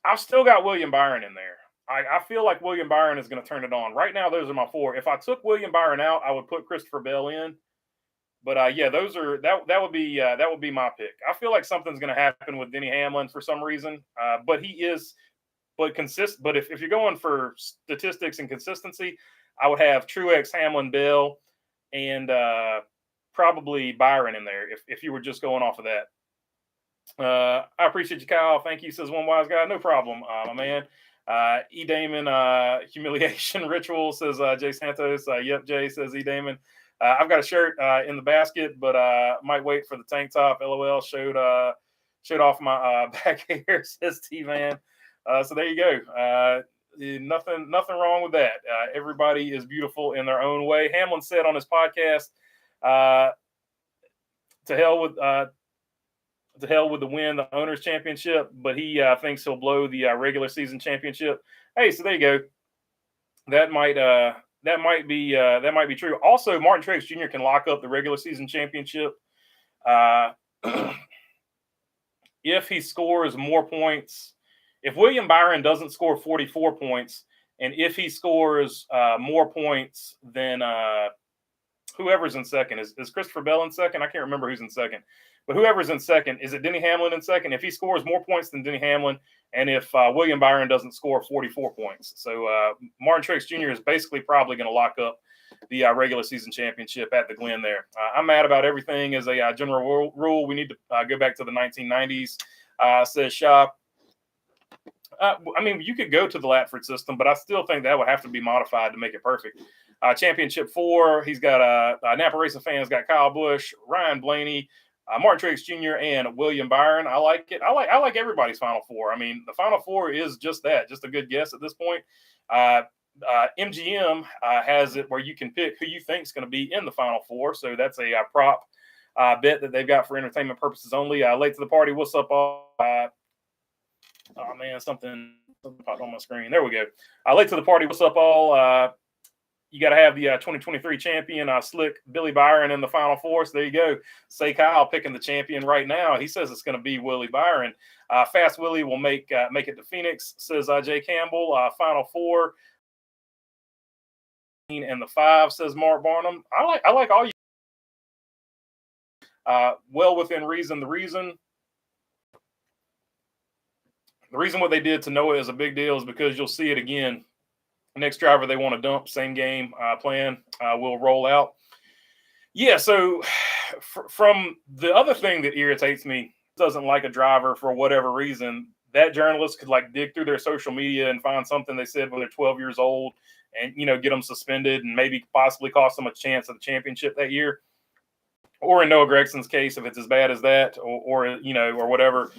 I've still got William Byron in there. I feel like William Byron is going to turn it on. Right now, those are my 4. If I took William Byron out, I would put Christopher Bell in. But yeah, those are that would be my pick. I feel like something's going to happen with Denny Hamlin for some reason. But if you're going for statistics and consistency, I would have Truex, Hamlin, Bell, and probably Byron in there if you were just going off of that. I appreciate you, Kyle. Thank you, says one wise guy. No problem, my man. E. Damon, humiliation ritual, says Jay Santos. Yep, Jay, says E. Damon. I've got a shirt in the basket, but might wait for the tank top. LOL, showed off my back hair, says T-Man. So there you go. Nothing wrong with that. Everybody is beautiful in their own way. Hamlin said on his podcast, to hell with the win, the owners championship, but he thinks he'll blow the regular season championship. Hey, so there you go. That might be true. Also, Martin Truex Jr. can lock up the regular season championship if he scores more points. If William Byron doesn't score 44 points, and if he scores more points than whoever's in second, is Christopher Bell in second? I can't remember who's in second. But whoever's in second, is it Denny Hamlin in second? If he scores more points than Denny Hamlin, and if William Byron doesn't score 44 points. So Martin Truex Jr. is basically probably going to lock up the regular season championship at the Glen there. I'm mad about everything as a general rule. We need to go back to the 1990s, says Shop. I mean, you could go to the Latford system, but I still think that would have to be modified to make it perfect. Championship 4, he's got Napa Racing fans, got Kyle Busch, Ryan Blaney, Martin Truex Jr. and William Byron. I like it. I like everybody's Final 4. I mean, the Final 4 is just that, just a good guess at this point. MGM has it where you can pick who you think is going to be in the Final 4. So that's a prop bet that they've got for entertainment purposes only. Late to the party. What's up, all? Oh man, something popped on my screen. There we go. Late to the party. What's up, all? You got to have the 2023 champion, Slick Billy Byron, in the Final 4. So there you go. Say Kyle picking the champion right now. He says it's going to be Willie Byron. Fast Willie will make it to Phoenix, says Jay Campbell. Final 4 and the 5, says Mark Barnum. I like all you. Well within reason. The reason what they did to Noah is a big deal is because you'll see it again. Next driver they want to dump, same game plan will roll out. Yeah, so from the other thing that irritates me, doesn't like a driver for whatever reason, that journalist could like dig through their social media and find something they said when they're 12 years old and, get them suspended and maybe possibly cost them a chance at the championship that year. Or in Noah Gregson's case, if it's as bad as that or whatever,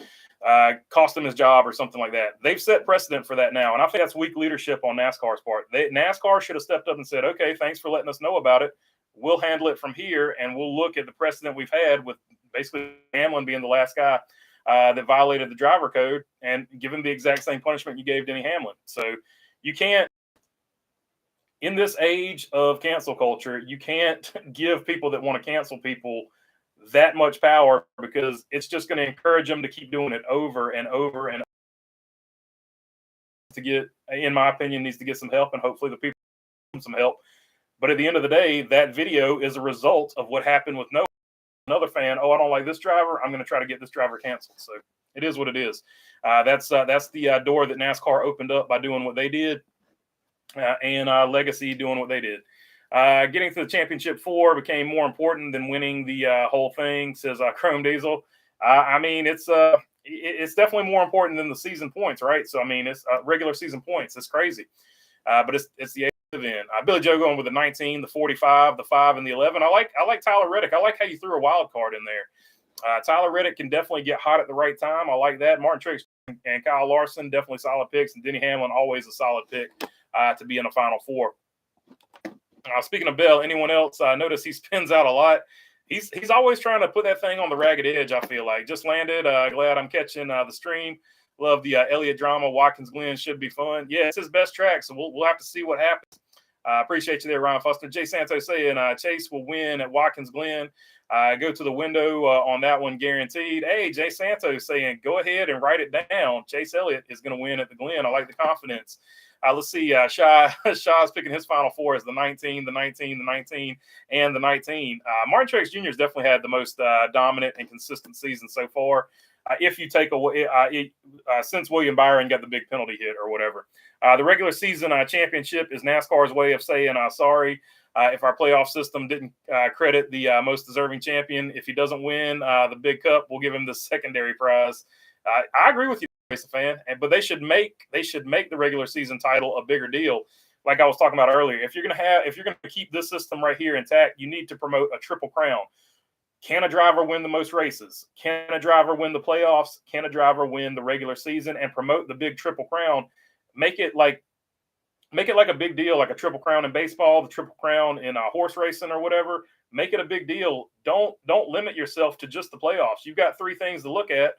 cost him his job or something like that. They've set precedent for that now, and I think that's weak leadership on NASCAR's part. NASCAR should have stepped up and said, okay, thanks for letting us know about it. We'll handle it from here, and we'll look at the precedent we've had with basically Hamlin being the last guy that violated the driver code and give him the exact same punishment you gave Denny Hamlin. So you can't, in this age of cancel culture, you can't give people that want to cancel people that much power because it's just going to encourage them to keep doing it over and over and over. To get, in my opinion, needs to get some help, and hopefully the people get some help. But at the end of the day, that video is a result of what happened with Noah. Another fan, I don't like this driver, I'm going to try to get this driver canceled. So it is what it is. That's the door that NASCAR opened up by doing what they did, and Legacy doing what they did. Getting to the championship 4 became more important than winning the whole thing, says Chrome Diesel. I mean, it's it's definitely more important than the season points, right? So I mean, it's regular season points. It's crazy, but it's the end. Billy Joe going with the 19, the 45, the 5, and the 11. I like Tyler Reddick. I like how you threw a wild card in there. Tyler Reddick can definitely get hot at the right time. I like that. Martin Truex and Kyle Larson, definitely solid picks. And Denny Hamlin, always a solid pick to be in the Final Four. Speaking of Bell, anyone else? I notice he spins out a lot. He's always trying to put that thing on the ragged edge, I feel like. Just landed. Glad I'm catching the stream. Love the Elliott drama. Watkins Glen should be fun. Yeah, it's his best track, so we'll have to see what happens. Appreciate you there, Ryan Fuster. Jay Santos saying Chase will win at Watkins Glen. Go to the window on that one, guaranteed. Hey, Jay Santos saying, go ahead and write it down. Chase Elliott is going to win at the Glen. I like the confidence. Let's see. Shaw's picking his Final Four as the 19, the 19, the 19, and the 19. Martin Truex Jr. has definitely had the most dominant and consistent season so far. If you take away since William Byron got the big penalty hit or whatever. The regular season championship is NASCAR's way of saying sorry if our playoff system didn't credit the most deserving champion. If he doesn't win the big cup, we'll give him the secondary prize. I agree with you, fan, but they should make the regular season title a bigger deal. Like I was talking about earlier, if you're going to keep this system right here intact, you need to promote a triple crown. Can a driver win the most races? Can a driver win the playoffs? Can a driver win the regular season? And promote the big triple crown. Make it like a big deal, like a triple crown in baseball, the triple crown in horse racing or whatever. Make it a big deal. Don't limit yourself to just the playoffs. You've got 3 things to look at.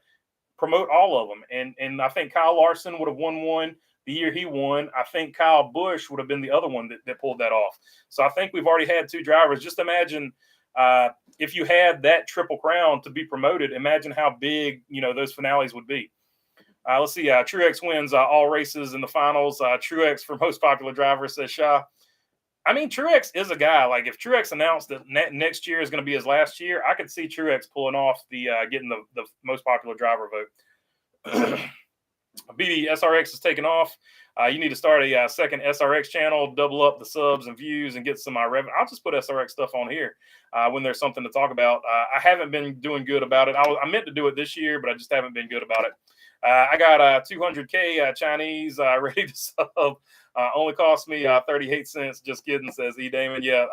Promote all of them. And I think Kyle Larson would have won one the year he won. I think Kyle Busch would have been the other one that pulled that off. So I think we've already had 2 drivers. Just imagine if you had that triple crown to be promoted, imagine how big, those finales would be. Let's see. Truex wins all races in the finals. Truex for most popular driver, says Shaw. I mean, Truex is a guy. Like if Truex announced that next year is going to be his last year, I could see Truex pulling off the getting the most popular driver vote. BB SRX is taking off. You need to start a second SRX channel, double up the subs and views, and get some revenue. I'll just put SRX stuff on here when there's something to talk about. I haven't been doing good about it. I meant to do it this year, but I just haven't been good about it. I got 200K Chinese ready to sub. Only cost me 38 cents. Just kidding, says E. Damon. Yeah,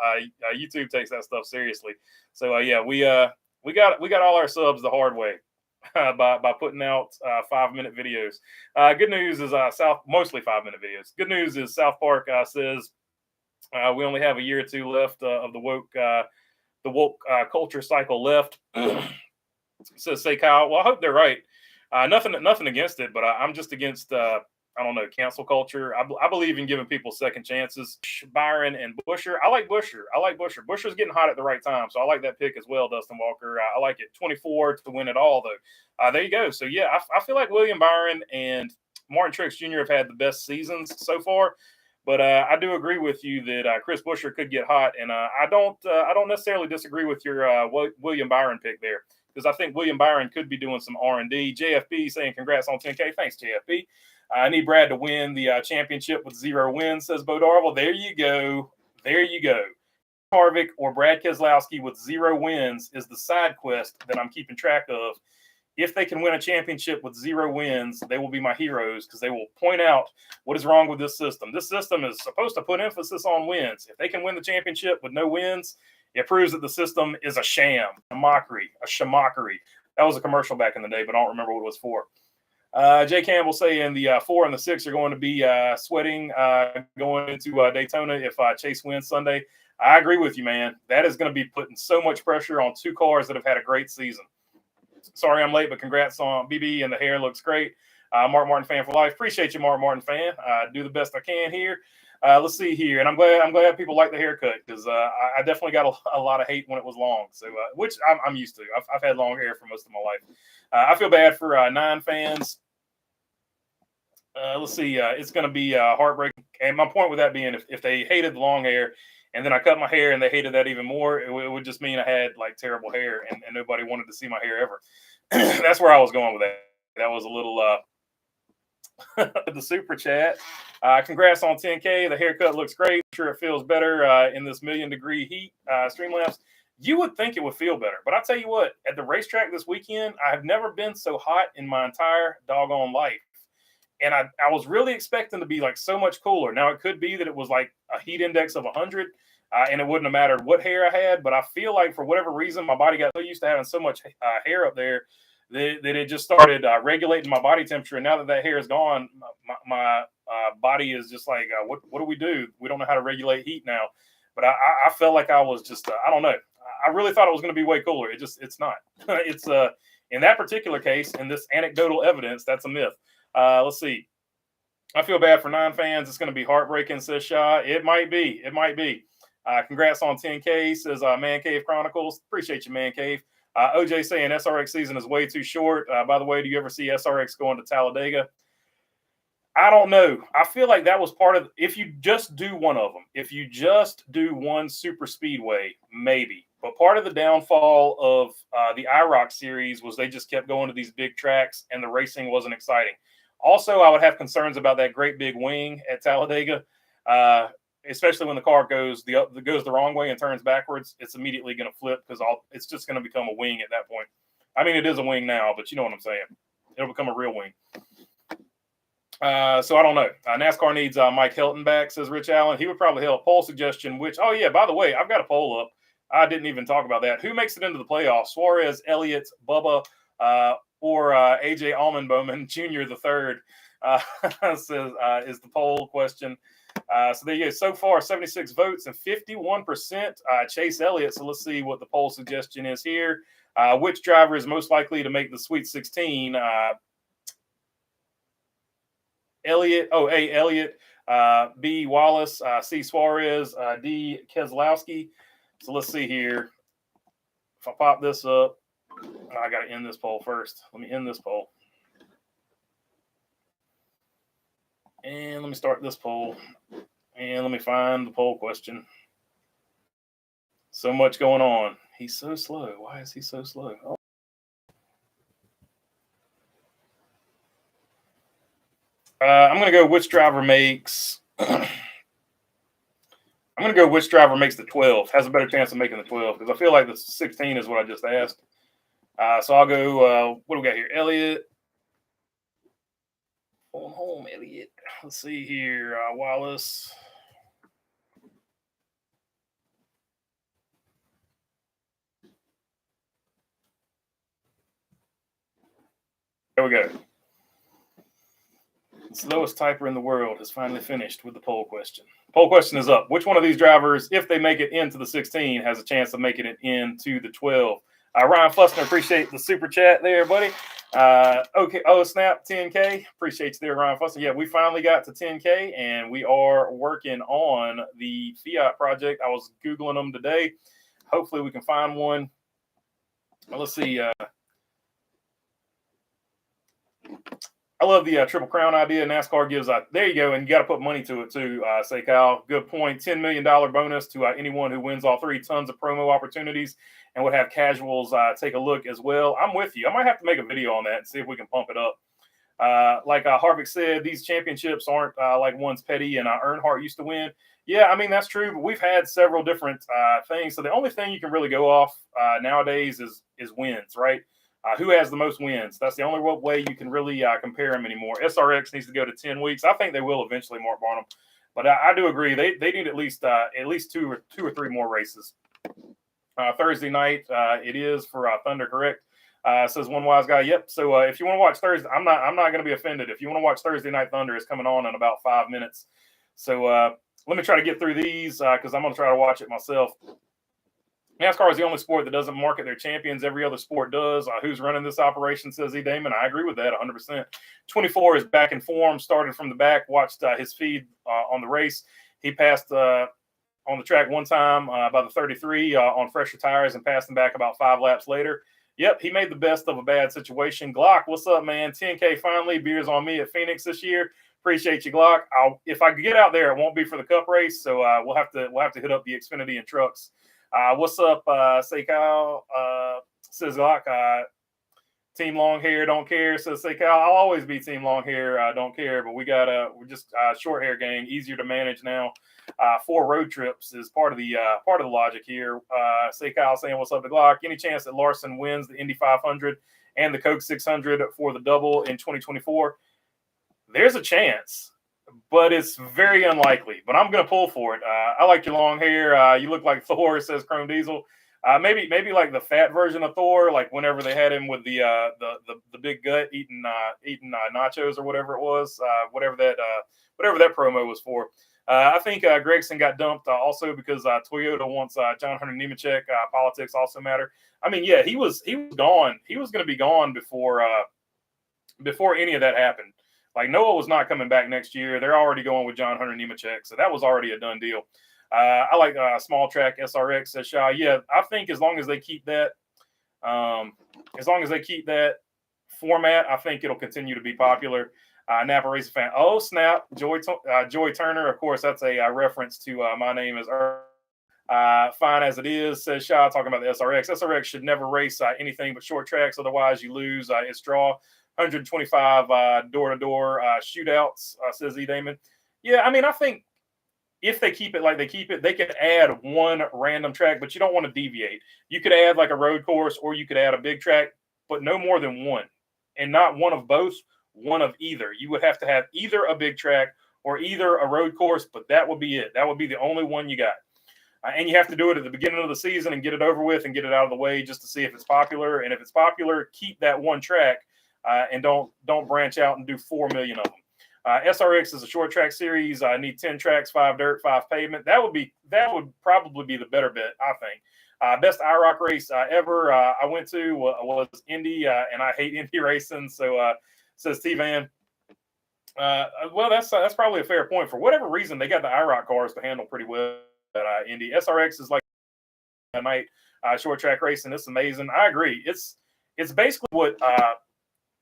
YouTube takes that stuff seriously. So we got all our subs the hard way by putting out 5-minute videos. Good news is mostly 5-minute videos. Good news is South Park says we only have a year or 2 left of the woke culture cycle left. Says say Kyle. Well, I hope they're right. Nothing against it, but I'm just against cancel culture. I believe in giving people second chances. Byron and Busher. I like Busher. Busher's getting hot at the right time, so I like that pick as well, Dustin Walker. I like it. 24 to win it all, though. There you go. So, yeah, I feel like William Byron and Martin Truex Jr. have had the best seasons so far, but I do agree with you that Chris Busher could get hot, and I don't necessarily disagree with your William Byron pick there. Because I think William Byron could be doing some R&D. JFB saying congrats on 10K. Thanks, JFB. I need Brad to win the championship with 0 wins, says Bo Darvel. There you go. Harvick or Brad Keselowski with 0 wins is the side quest that I'm keeping track of. If they can win a championship with 0 wins, they will be my heroes because they will point out what is wrong with this system. This system is supposed to put emphasis on wins. If they can win the championship with no wins, it proves that the system is a sham, a mockery, a shamockery. That was a commercial back in the day, but I don't remember what it was for. Jay Campbell saying the 4 and the 6 are going to be sweating going into Daytona if Chase wins Sunday. I agree with you, man. That is going to be putting so much pressure on 2 cars that have had a great season. Sorry I'm late, but congrats on BB, and the hair looks great. Mark Martin fan for life. Appreciate you, Mark Martin fan. Do the best I can here. Let's see here, and I'm glad people like the haircut because I definitely got a lot of hate when it was long. So, which I'm used to. I've had long hair for most of my life. I feel bad for 9 fans. Let's see. It's going to be heartbreaking. And my point with that being, if they hated the long hair, and then I cut my hair and they hated that even more, it would just mean I had like terrible hair, and nobody wanted to see my hair ever. That's where I was going with that. That was a little. The super chat. Congrats on 10K. The haircut looks great. I'm sure it feels better in this 1,000,000-degree heat. Streamlabs. you would think it would feel better. But I tell you what, at the racetrack this weekend, I have never been so hot in my entire doggone life. And I was really expecting to be like so much cooler. Now, it could be that it was like a heat index of 100, and it wouldn't have mattered what hair I had. But I feel like for whatever reason, my body got so used to having so much hair up there that it just started regulating my body temperature. And now that hair is gone, my body is just like, what do we do? We don't know how to regulate heat now. But I felt like I was just, I don't know. I really thought it was going to be way cooler. It's not. It's in that particular case, in this anecdotal evidence, that's a myth. Let's see. I feel bad for non-fans. It's going to be heartbreaking, says Shaw. It might be. It might be. Congrats on 10K, says Man Cave Chronicles. Appreciate you, Man Cave. OJ saying SRX season is way too short. By the way, do you ever see SRX going to Talladega? I don't know. I feel like that was part of, if you just do one of them, if you just do one super speedway, maybe. But part of the downfall of the IROC series was they just kept going to these big tracks and the racing wasn't exciting. Also, I would have concerns about that great big wing at Talladega, especially when the car goes the wrong way and turns backwards. It's immediately going to flip because it's just going to become a wing at that point. I mean, it is a wing now, but you know what I'm saying. It'll become a real wing. So I don't know. NASCAR needs Mike Helton back, says Rich Allen. He would probably help. Poll suggestion, which, oh, yeah, by the way, I've got a poll up. I didn't even talk about that. Who makes it into the playoffs? Suarez, Elliott, Bubba, or AJ Allman-Bowman Jr. the third, says, is the poll question. So there you go. So far, 76 votes and 51% Chase Elliott. So let's see what the poll suggestion is here. Which driver is most likely to make the Sweet 16? Elliott. Oh, A, Elliott. B, Wallace. C, Suarez. D, Keselowski. So let's see here. If I pop this up, I got to end this poll first. Let me end this poll. And let me start this poll. And let me find the poll question. So much going on. He's so slow. Why is he so slow? Oh. I'm going to go which driver makes I'm going to go which driver makes the 12, has a better chance of making the 12, because I feel like the 16 is what I just asked. So I'll go, what do we got here? Elliott. Home, Elliott. Let's see here. Wallace. There we go. The slowest typer in the world has finally finished with the poll question. Poll question is up. Which one of these drivers, if they make it into the 16, has a chance of making it into the 12? Ryan Fussner, appreciate the super chat there, buddy. Okay. Oh, snap, 10K. Appreciate you there, Ryan Fussner. Yeah, we finally got to 10K, and we are working on the Fiat project. I was Googling them today. Hopefully we can find one. Let's see. I love the Triple Crown idea. NASCAR gives there you go, and you got to put money to it too. Say Kyle, good point. $10 million bonus to anyone who wins all three. Tons of promo opportunities, and would have casuals take a look as well. I'm with you. I might have to make a video on that and see if we can pump it up. Like Harvick said, these championships aren't like one's petty, and Earnhardt used to win. Yeah, I mean, that's true, but we've had several different things. So the only thing you can really go off nowadays is wins, right? Who has the most wins? That's the only way you can really compare them anymore. SRX needs to go to 10 weeks. I think they will eventually, Mark Barnum. But I do agree. They need at least two or three more races. Thursday night, it is for Thunder, correct? Says one wise guy. Yep. So if you want to watch Thursday, I'm not going to be offended. If you want to watch Thursday Night Thunder, it's coming on in about 5 minutes. So let me try to get through these because I'm going to try to watch it myself. NASCAR is the only sport that doesn't market their champions. Every other sport does. Who's running this operation, says E. Damon. I agree with that 100%. 24 is back in form, started from the back, watched his feed on the race. He passed on the track one time by the 33 on fresher tires and passed him back about 5 laps later. Yep, he made the best of a bad situation. Glock, what's up, man? 10K finally. Beers on me at Phoenix this year. Appreciate you, Glock. If I get out there, it won't be for the Cup race, so we'll have to hit up the Xfinity and trucks. What's up, say Kyle? Says Glock. Team long hair don't care. So say Cal, I'll always be team long hair. Don't care. But we're just short hair gang, easier to manage now. 4 road trips is part of the logic here. Say Kyle saying what's up to Glock. Any chance that Larson wins the Indy 500 and the Coke 600 for the double in 2024? There's a chance, but it's very unlikely. But I'm going to pull for it. I like your long hair. You look like Thor, says Chrome Diesel. Maybe like the fat version of Thor, like whenever they had him with the big gut eating nachos or whatever it was, whatever that promo was for. I think Gregson got dumped also because Toyota wants John Hunter Nemechek. Politics also matter. I mean, yeah, he was gone. He was going to be gone before any of that happened. Like Noah was not coming back next year. They're already going with John Hunter Nemechek, so that was already a done deal. I like small track SRX, says Shaw. Yeah, I think as long as they keep that, format, I think it'll continue to be popular. Napa Racing fan. Oh snap! Joy Turner. Of course, that's a reference to my name is fine as it is, says Shaw. Talking about the SRX. SRX should never race anything but short tracks. Otherwise, you lose its draw. 125 door-to-door shootouts, says E. Damon. Yeah, I mean, I think if they keep it like they keep it, they could add one random track, but you don't want to deviate. You could add like a road course or you could add a big track, but no more than one. And not one of both, one of either. You would have to have either a big track or either a road course, but that would be it. That would be the only one you got. And you have to do it at the beginning of the season and get it over with and get it out of the way just to see if it's popular. And if it's popular, keep that one track and don't branch out and do 4 million of them. SRX is a short track series. I need 10 tracks, 5 dirt, 5 pavement. That would probably be the better bet, I think. Best IROC race ever I went to was Indy, and I hate Indy racing. So says T-Van. Well, that's probably a fair point. For whatever reason, they got the IROC cars to handle pretty well at Indy. SRX is like a night short track racing. It's amazing. I agree. It's basically what.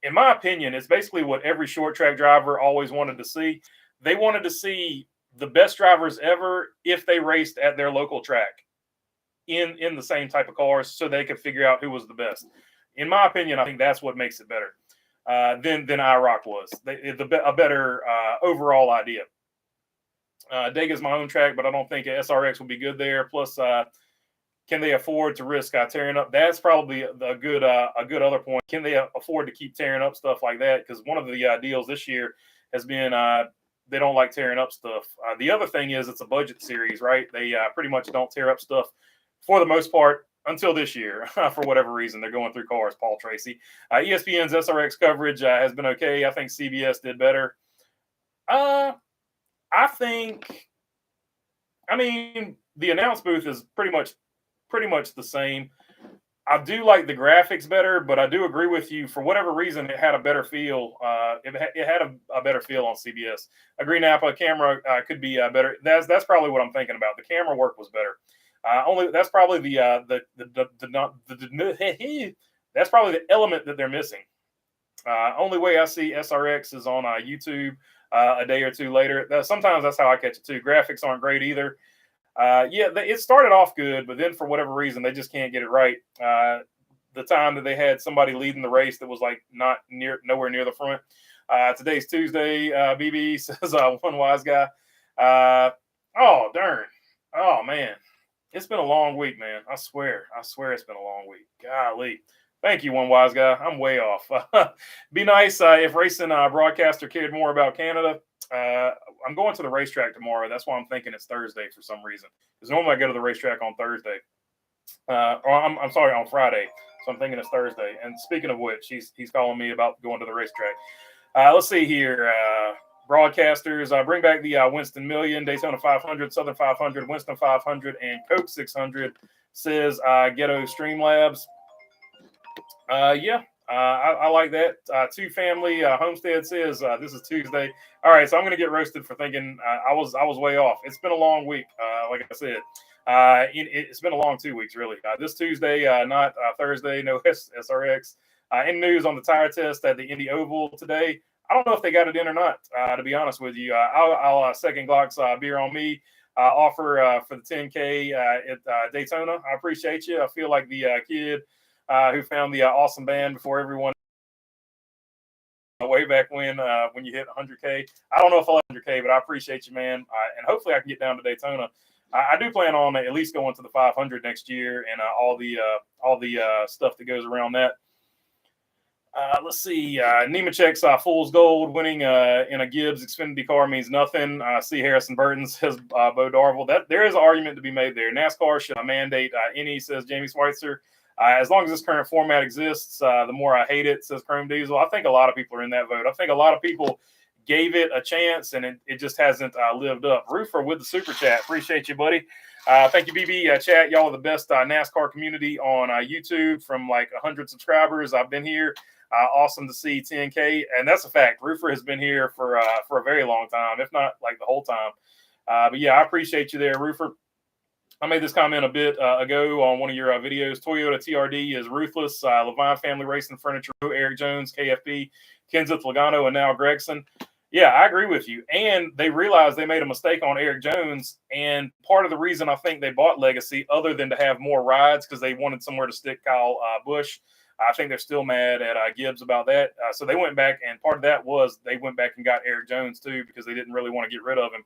In my opinion, it's basically what every short track driver always wanted to see. They wanted to see the best drivers ever if they raced at their local track in the same type of cars so they could figure out who was the best. In my opinion, I think that's what makes it better than IROC was. A better overall idea. Dega's my own track, but I don't think SRX will be good there. Plus, can they afford to risk tearing up? That's probably a good other point. Can they afford to keep tearing up stuff like that? Because one of the deals this year has been they don't like tearing up stuff. The other thing is it's a budget series, right? They pretty much don't tear up stuff for the most part until this year for whatever reason. They're going through cars, Paul Tracy. ESPN's SRX coverage has been okay. I think CBS did better. I mean, the announce booth is pretty much the same. I do like the graphics better, but I do agree with you. For whatever reason, it had a better feel. It had a better feel on CBS. Agree, Napa camera could be better. That's probably what I'm thinking about. The camera work was better. That's probably that's probably the element that they're missing. Only way I see SRX is on YouTube a day or two later. Sometimes that's how I catch it too. Graphics aren't great either. It started off good, but then for whatever reason, they just can't get it right. The time that they had somebody leading the race that was like nowhere near the front. Today's Tuesday. BB says one wise guy. Oh, darn. Oh, man. It's been a long week, man. I swear it's been a long week. Golly. Thank you, one wise guy. I'm way off. Be nice if racing broadcaster cared more about Canada. I'm going to the racetrack tomorrow. That's why I'm thinking it's Thursday for some reason. Because normally I go to the racetrack on Thursday. I'm sorry, on Friday. So I'm thinking it's Thursday. And speaking of which, he's calling me about going to the racetrack. Let's see here. Broadcasters, bring back the Winston Million, Daytona 500, Southern 500, Winston 500, and Coke 600, says Ghetto Streamlabs. I like that. Two Family Homestead says this is Tuesday. All right, so I'm going to get roasted for thinking I was way off. It's been a long week, like I said. It's been a long 2 weeks, really. This Tuesday, not Thursday, no SRX. In news on the tire test at the Indy Oval today. I don't know if they got it in or not, to be honest with you. I'll second Glock's beer on me offer for the 10K at Daytona. I appreciate you. I feel like the kid who found the awesome band before everyone. Way back when you hit 100K. I don't know if I'll 100K, but I appreciate you, man. And hopefully I can get down to Daytona. I do plan on at least going to the 500 next year and all the stuff that goes around that. Let's see. Nemechek's Fool's Gold winning in a Gibbs Xfinity car means nothing. C. Harrison Burton says Bo Darville. That there is an argument to be made there. NASCAR should mandate any, says Jamie Schweitzer. As long as this current format exists, the more I hate it, says Chrome Diesel. I think a lot of people are in that vote. I think a lot of people gave it a chance, and it just hasn't lived up. Roofer with the super chat. Appreciate you, buddy. Thank you, BB. Chat, y'all are the best NASCAR community on YouTube from like 100 subscribers. I've been here. Awesome to see 10K, and that's a fact. Roofer has been here for a very long time, if not like the whole time. But yeah, I appreciate you there, Roofer. I made this comment a bit ago on one of your videos. Toyota TRD is ruthless. Levine Family Racing Furniture, Eric Jones, KFB, Kenseth Logano, and now Gregson. Yeah, I agree with you. And they realized they made a mistake on Eric Jones. And part of the reason I think they bought Legacy, other than to have more rides, because they wanted somewhere to stick Kyle Busch. I think they're still mad at Gibbs about that. So they went back, and part of that was they went back and got Eric Jones too, because they didn't really want to get rid of him.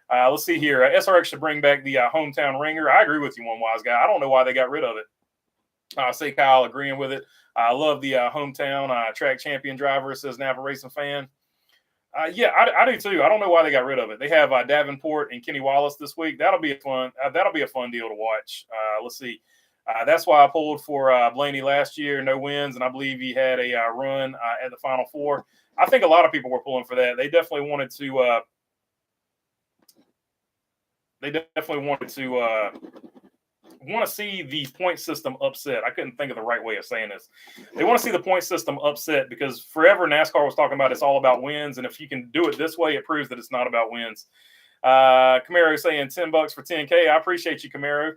Let's see here. SRX should bring back the hometown ringer. I agree with you, one wise guy. I don't know why they got rid of it. Say Kyle agreeing with it. I love the hometown track champion driver, says Napa Racing fan. Yeah, I do too. I don't know why they got rid of it. They have Davenport and Kenny Wallace this week. That'll be a fun deal to watch. Let's see. That's why I pulled for Blaney last year. No wins, and I believe he had a run at the Final Four. I think a lot of people were pulling for that. They definitely wanted to. Want to see the point system upset. I couldn't think of the right way of saying this. They want to see the point system upset because forever NASCAR was talking about it's all about wins, and if you can do it this way, it proves that it's not about wins. Camaro saying $10 for 10K. I appreciate you, Camaro.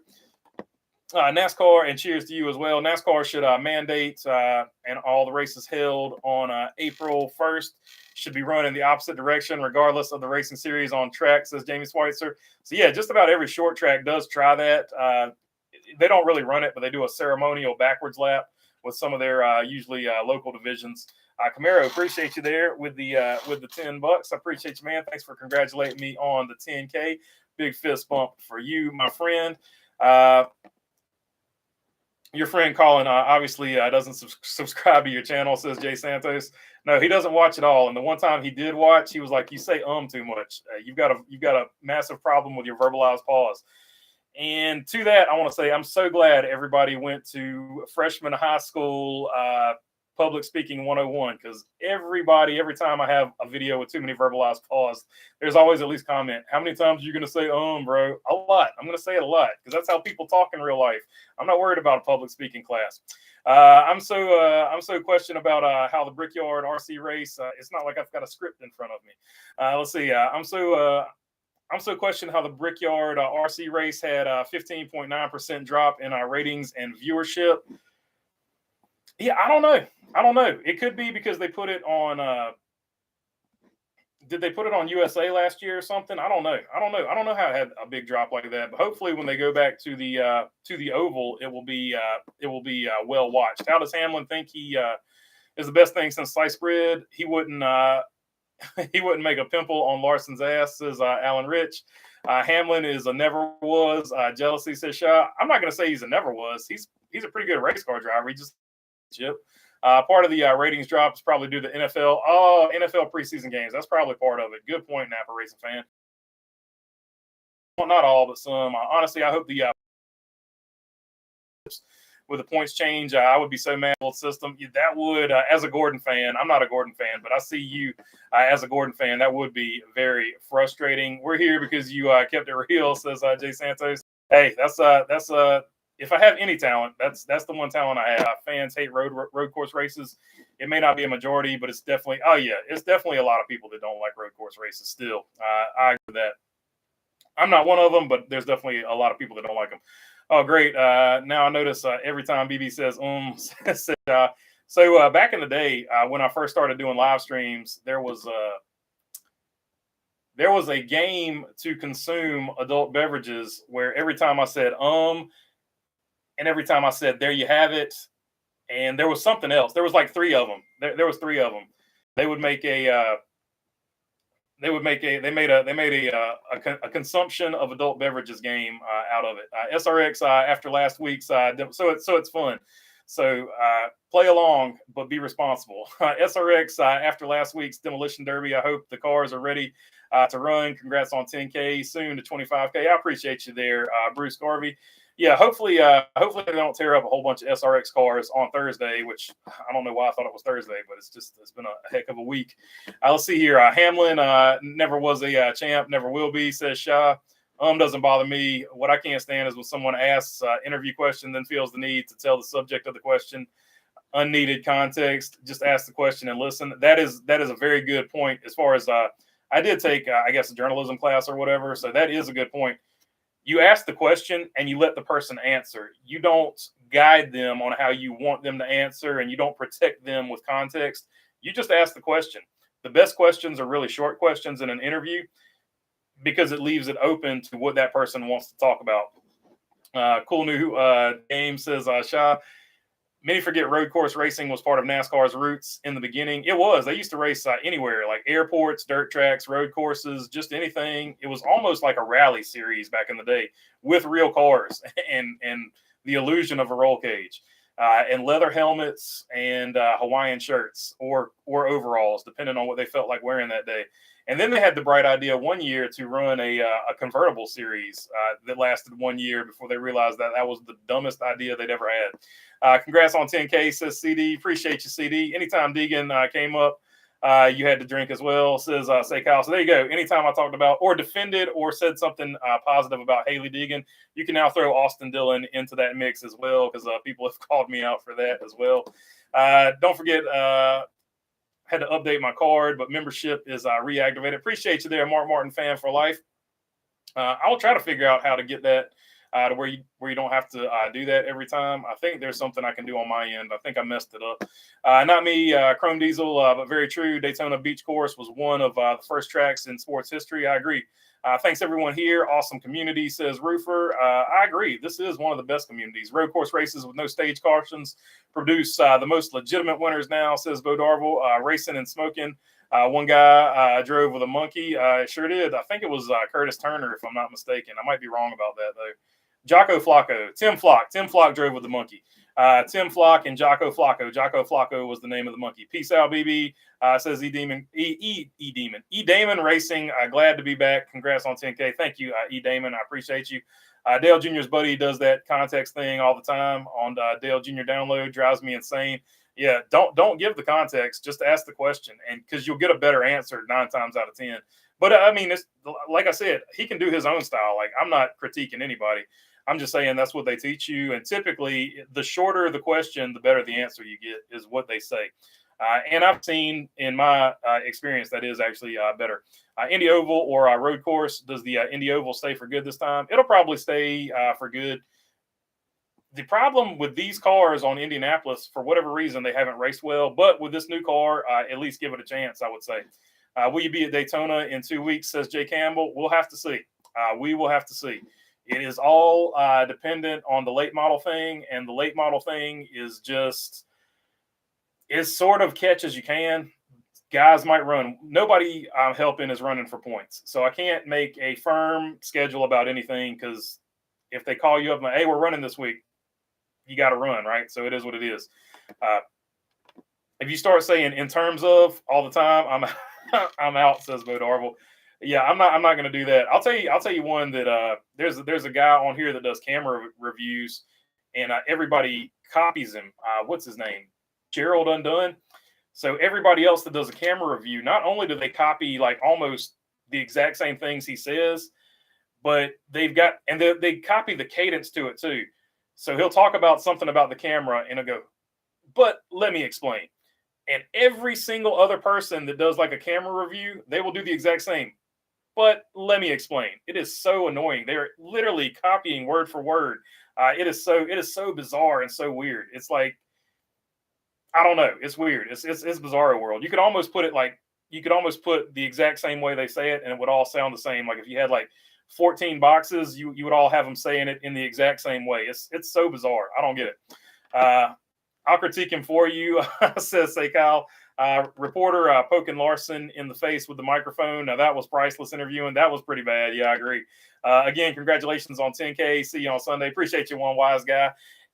NASCAR, and cheers to you as well. NASCAR should mandate and all the races held on April 1st should be run in the opposite direction, regardless of the racing series on track, says Jamie Schweitzer. So, yeah, just about every short track does try that. They don't really run it, but they do a ceremonial backwards lap with some of their usually local divisions. Camaro, appreciate you there with the $10. I appreciate you, man. Thanks for congratulating me on the 10K. Big fist bump for you, my friend. Your friend Colin obviously doesn't subscribe to your channel, says Jay Santos. No, he doesn't watch at all. And the one time he did watch, he was like, "You say too much. You've got a massive problem with your verbalized pause." And to that, I want to say I'm so glad everybody went to freshman high school public speaking 101, because every time I have a video with too many verbalized pause, there's always at least comment. How many times are you going to say bro? A lot. I'm going to say it a lot because that's how people talk in real life. I'm not worried about a public speaking class. I'm so questioned about how the Brickyard RC race. It's not like I've got a script in front of me. Let's see. I'm so questioned how the Brickyard RC race had a 15.9% drop in our ratings and viewership. Yeah, I don't know. It could be because they put it on. Did they put it on USA last year or something? I don't know. I don't know how it had a big drop like that. But hopefully, when they go back to the oval, it will be well watched. How does Hamlin think he is the best thing since sliced bread? He wouldn't make a pimple on Larson's ass, says Alan Rich. Hamlin is a never was. Jealousy, says Shaw. I'm not going to say he's a never was. He's a pretty good race car driver. He just chip. Part of the ratings drop is probably due to NFL preseason games. That's probably part of it. Good point, Napa Racing fan. Well, not all, but some. Honestly, I hope the with the points change, I would be so mad with the system. That would, as a Gordon fan, I'm not a Gordon fan, but I see you as a Gordon fan. That would be very frustrating. We're here because you kept it real, says Jay Santos. Hey, that's if I have any talent, that's the one talent I have. Fans hate road course races. It may not be a majority, but it's definitely a lot of people that don't like road course races still. I agree with that. I'm not one of them, but there's definitely a lot of people that don't like them. Oh, great. Now I notice every time BB says, so back in the day when I first started doing live streams, there was a game to consume adult beverages where every time I said, and every time I said, there you have it, and there was something else. There was like three of them. There was three of them. They would make a. They made a consumption of adult beverages game out of it. SRX after last week's so it's fun. So play along, but be responsible. SRX after last week's demolition derby. I hope the cars are ready to run. Congrats on 10K, soon to 25K. I appreciate you there, Bruce Garvey. Yeah, hopefully they don't tear up a whole bunch of SRX cars on Thursday, which I don't know why I thought it was Thursday, but it's been a heck of a week. Let's see here. Hamlin never was a champ, never will be, says Shaw. Doesn't bother me. What I can't stand is when someone asks interview question, then feels the need to tell the subject of the question. Unneeded context. Just ask the question and listen. That is a very good point. As far as I did take, I guess, a journalism class or whatever, so that is a good point. You ask the question and you let the person answer. You don't guide them on how you want them to answer, and you don't protect them with context. You just ask the question. The best questions are really short questions in an interview because it leaves it open to what that person wants to talk about. Cool new game, says Shah. Many forget road course racing was part of NASCAR's roots in the beginning. It was. They used to race anywhere, like airports, dirt tracks, road courses, just anything. It was almost like a rally series back in the day with real cars and the illusion of a roll cage and leather helmets and Hawaiian shirts or overalls, depending on what they felt like wearing that day. And then they had the bright idea one year to run a convertible series that lasted 1 year before they realized that was the dumbest idea they'd ever had. Congrats on 10K, says CD. Appreciate you, CD. Anytime Deegan came up, you had to drink as well, says Say Kyle. So there you go. Anytime I talked about or defended or said something positive about Haley Deegan, you can now throw Austin Dillon into that mix as well, because people have called me out for that as well. Don't forget, had to update my card, but membership is reactivated. Appreciate you there, Mark Martin fan for life. I'll try to figure out how to get that to where you don't have to do that every time. I think there's something I can do on my end. I think I messed it up. Not me, Chrome Diesel, but very true. Daytona Beach Course was one of the first tracks in sports history. I agree. Thanks everyone here. Awesome community, says Roofer. I agree. This is one of the best communities. Road course races with no stage cautions produce the most legitimate winners now, says Bo Darvel. Racing and smoking. One guy drove with a monkey. Sure did. I think it was Curtis Turner, if I'm not mistaken. I might be wrong about that, though. Jocko Flacco. Tim Flock drove with the monkey. Tim Flock and Jocko Flacco. Jocko Flacco was the name of the monkey. Peace out, BB. Says E-Demon. E-Demon. E-Damon Racing. Glad to be back. Congrats on 10K. Thank you, E-Damon. I appreciate you. Dale Jr.'s buddy does that context thing all the time on Dale Jr. download. Drives me insane. Yeah, don't give the context. Just ask the question, and because you'll get a better answer 9 times out of 10. But I mean, it's like I said, he can do his own style. Like, I'm not critiquing anybody. I'm just saying that's what they teach you. And typically, the shorter the question, the better the answer you get, is what they say. And I've seen in my experience that is actually better. Indy Oval or road course, does the Indy Oval stay for good this time? It'll probably stay for good. The problem with these cars on Indianapolis, for whatever reason, they haven't raced well. But with this new car, at least give it a chance, I would say. Will you be at Daytona in 2 weeks, says Jay Campbell? We'll have to see. We will have to see. It is all dependent on the late model thing, and the late model thing is just is sort of catch as you can. Guys might run. Nobody I'm helping is running for points, so I can't make a firm schedule about anything, because if they call you up and like, hey, we're running this week, you got to run, right? So it is what it is. If you start saying in terms of all the time, I'm out, says Bo Darvel. Yeah, I'm not going to do that. I'll tell you one that there's a guy on here that does camera reviews, and everybody copies him. What's his name? Gerald Undone. So everybody else that does a camera review, not only do they copy like almost the exact same things he says, but they copy the cadence to it too. So he'll talk about something about the camera and he'll go, but let me explain. And every single other person that does like a camera review, they will do the exact same. But let me explain. It is so annoying. They're literally copying word for word. It is so bizarre and so weird. It's like, I don't know. It's weird. It's bizarro world. You could almost put the exact same way they say it, and it would all sound the same. Like if you had like 14 boxes, you would all have them saying it in the exact same way. It's so bizarre. I don't get it. I'll critique him for you, says Say Kyle. Reporter poking Larson in the face with the microphone. Now, that was priceless interviewing. That was pretty bad. Yeah, I agree. Again, congratulations on 10K. See you on Sunday. Appreciate you, one wise guy.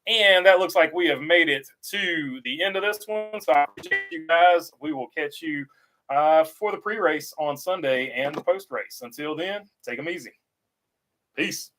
And that looks like we have made it to the end of this one. So I appreciate you guys. We will catch you for the pre-race on Sunday and the post-race. Until then, take them easy. Peace.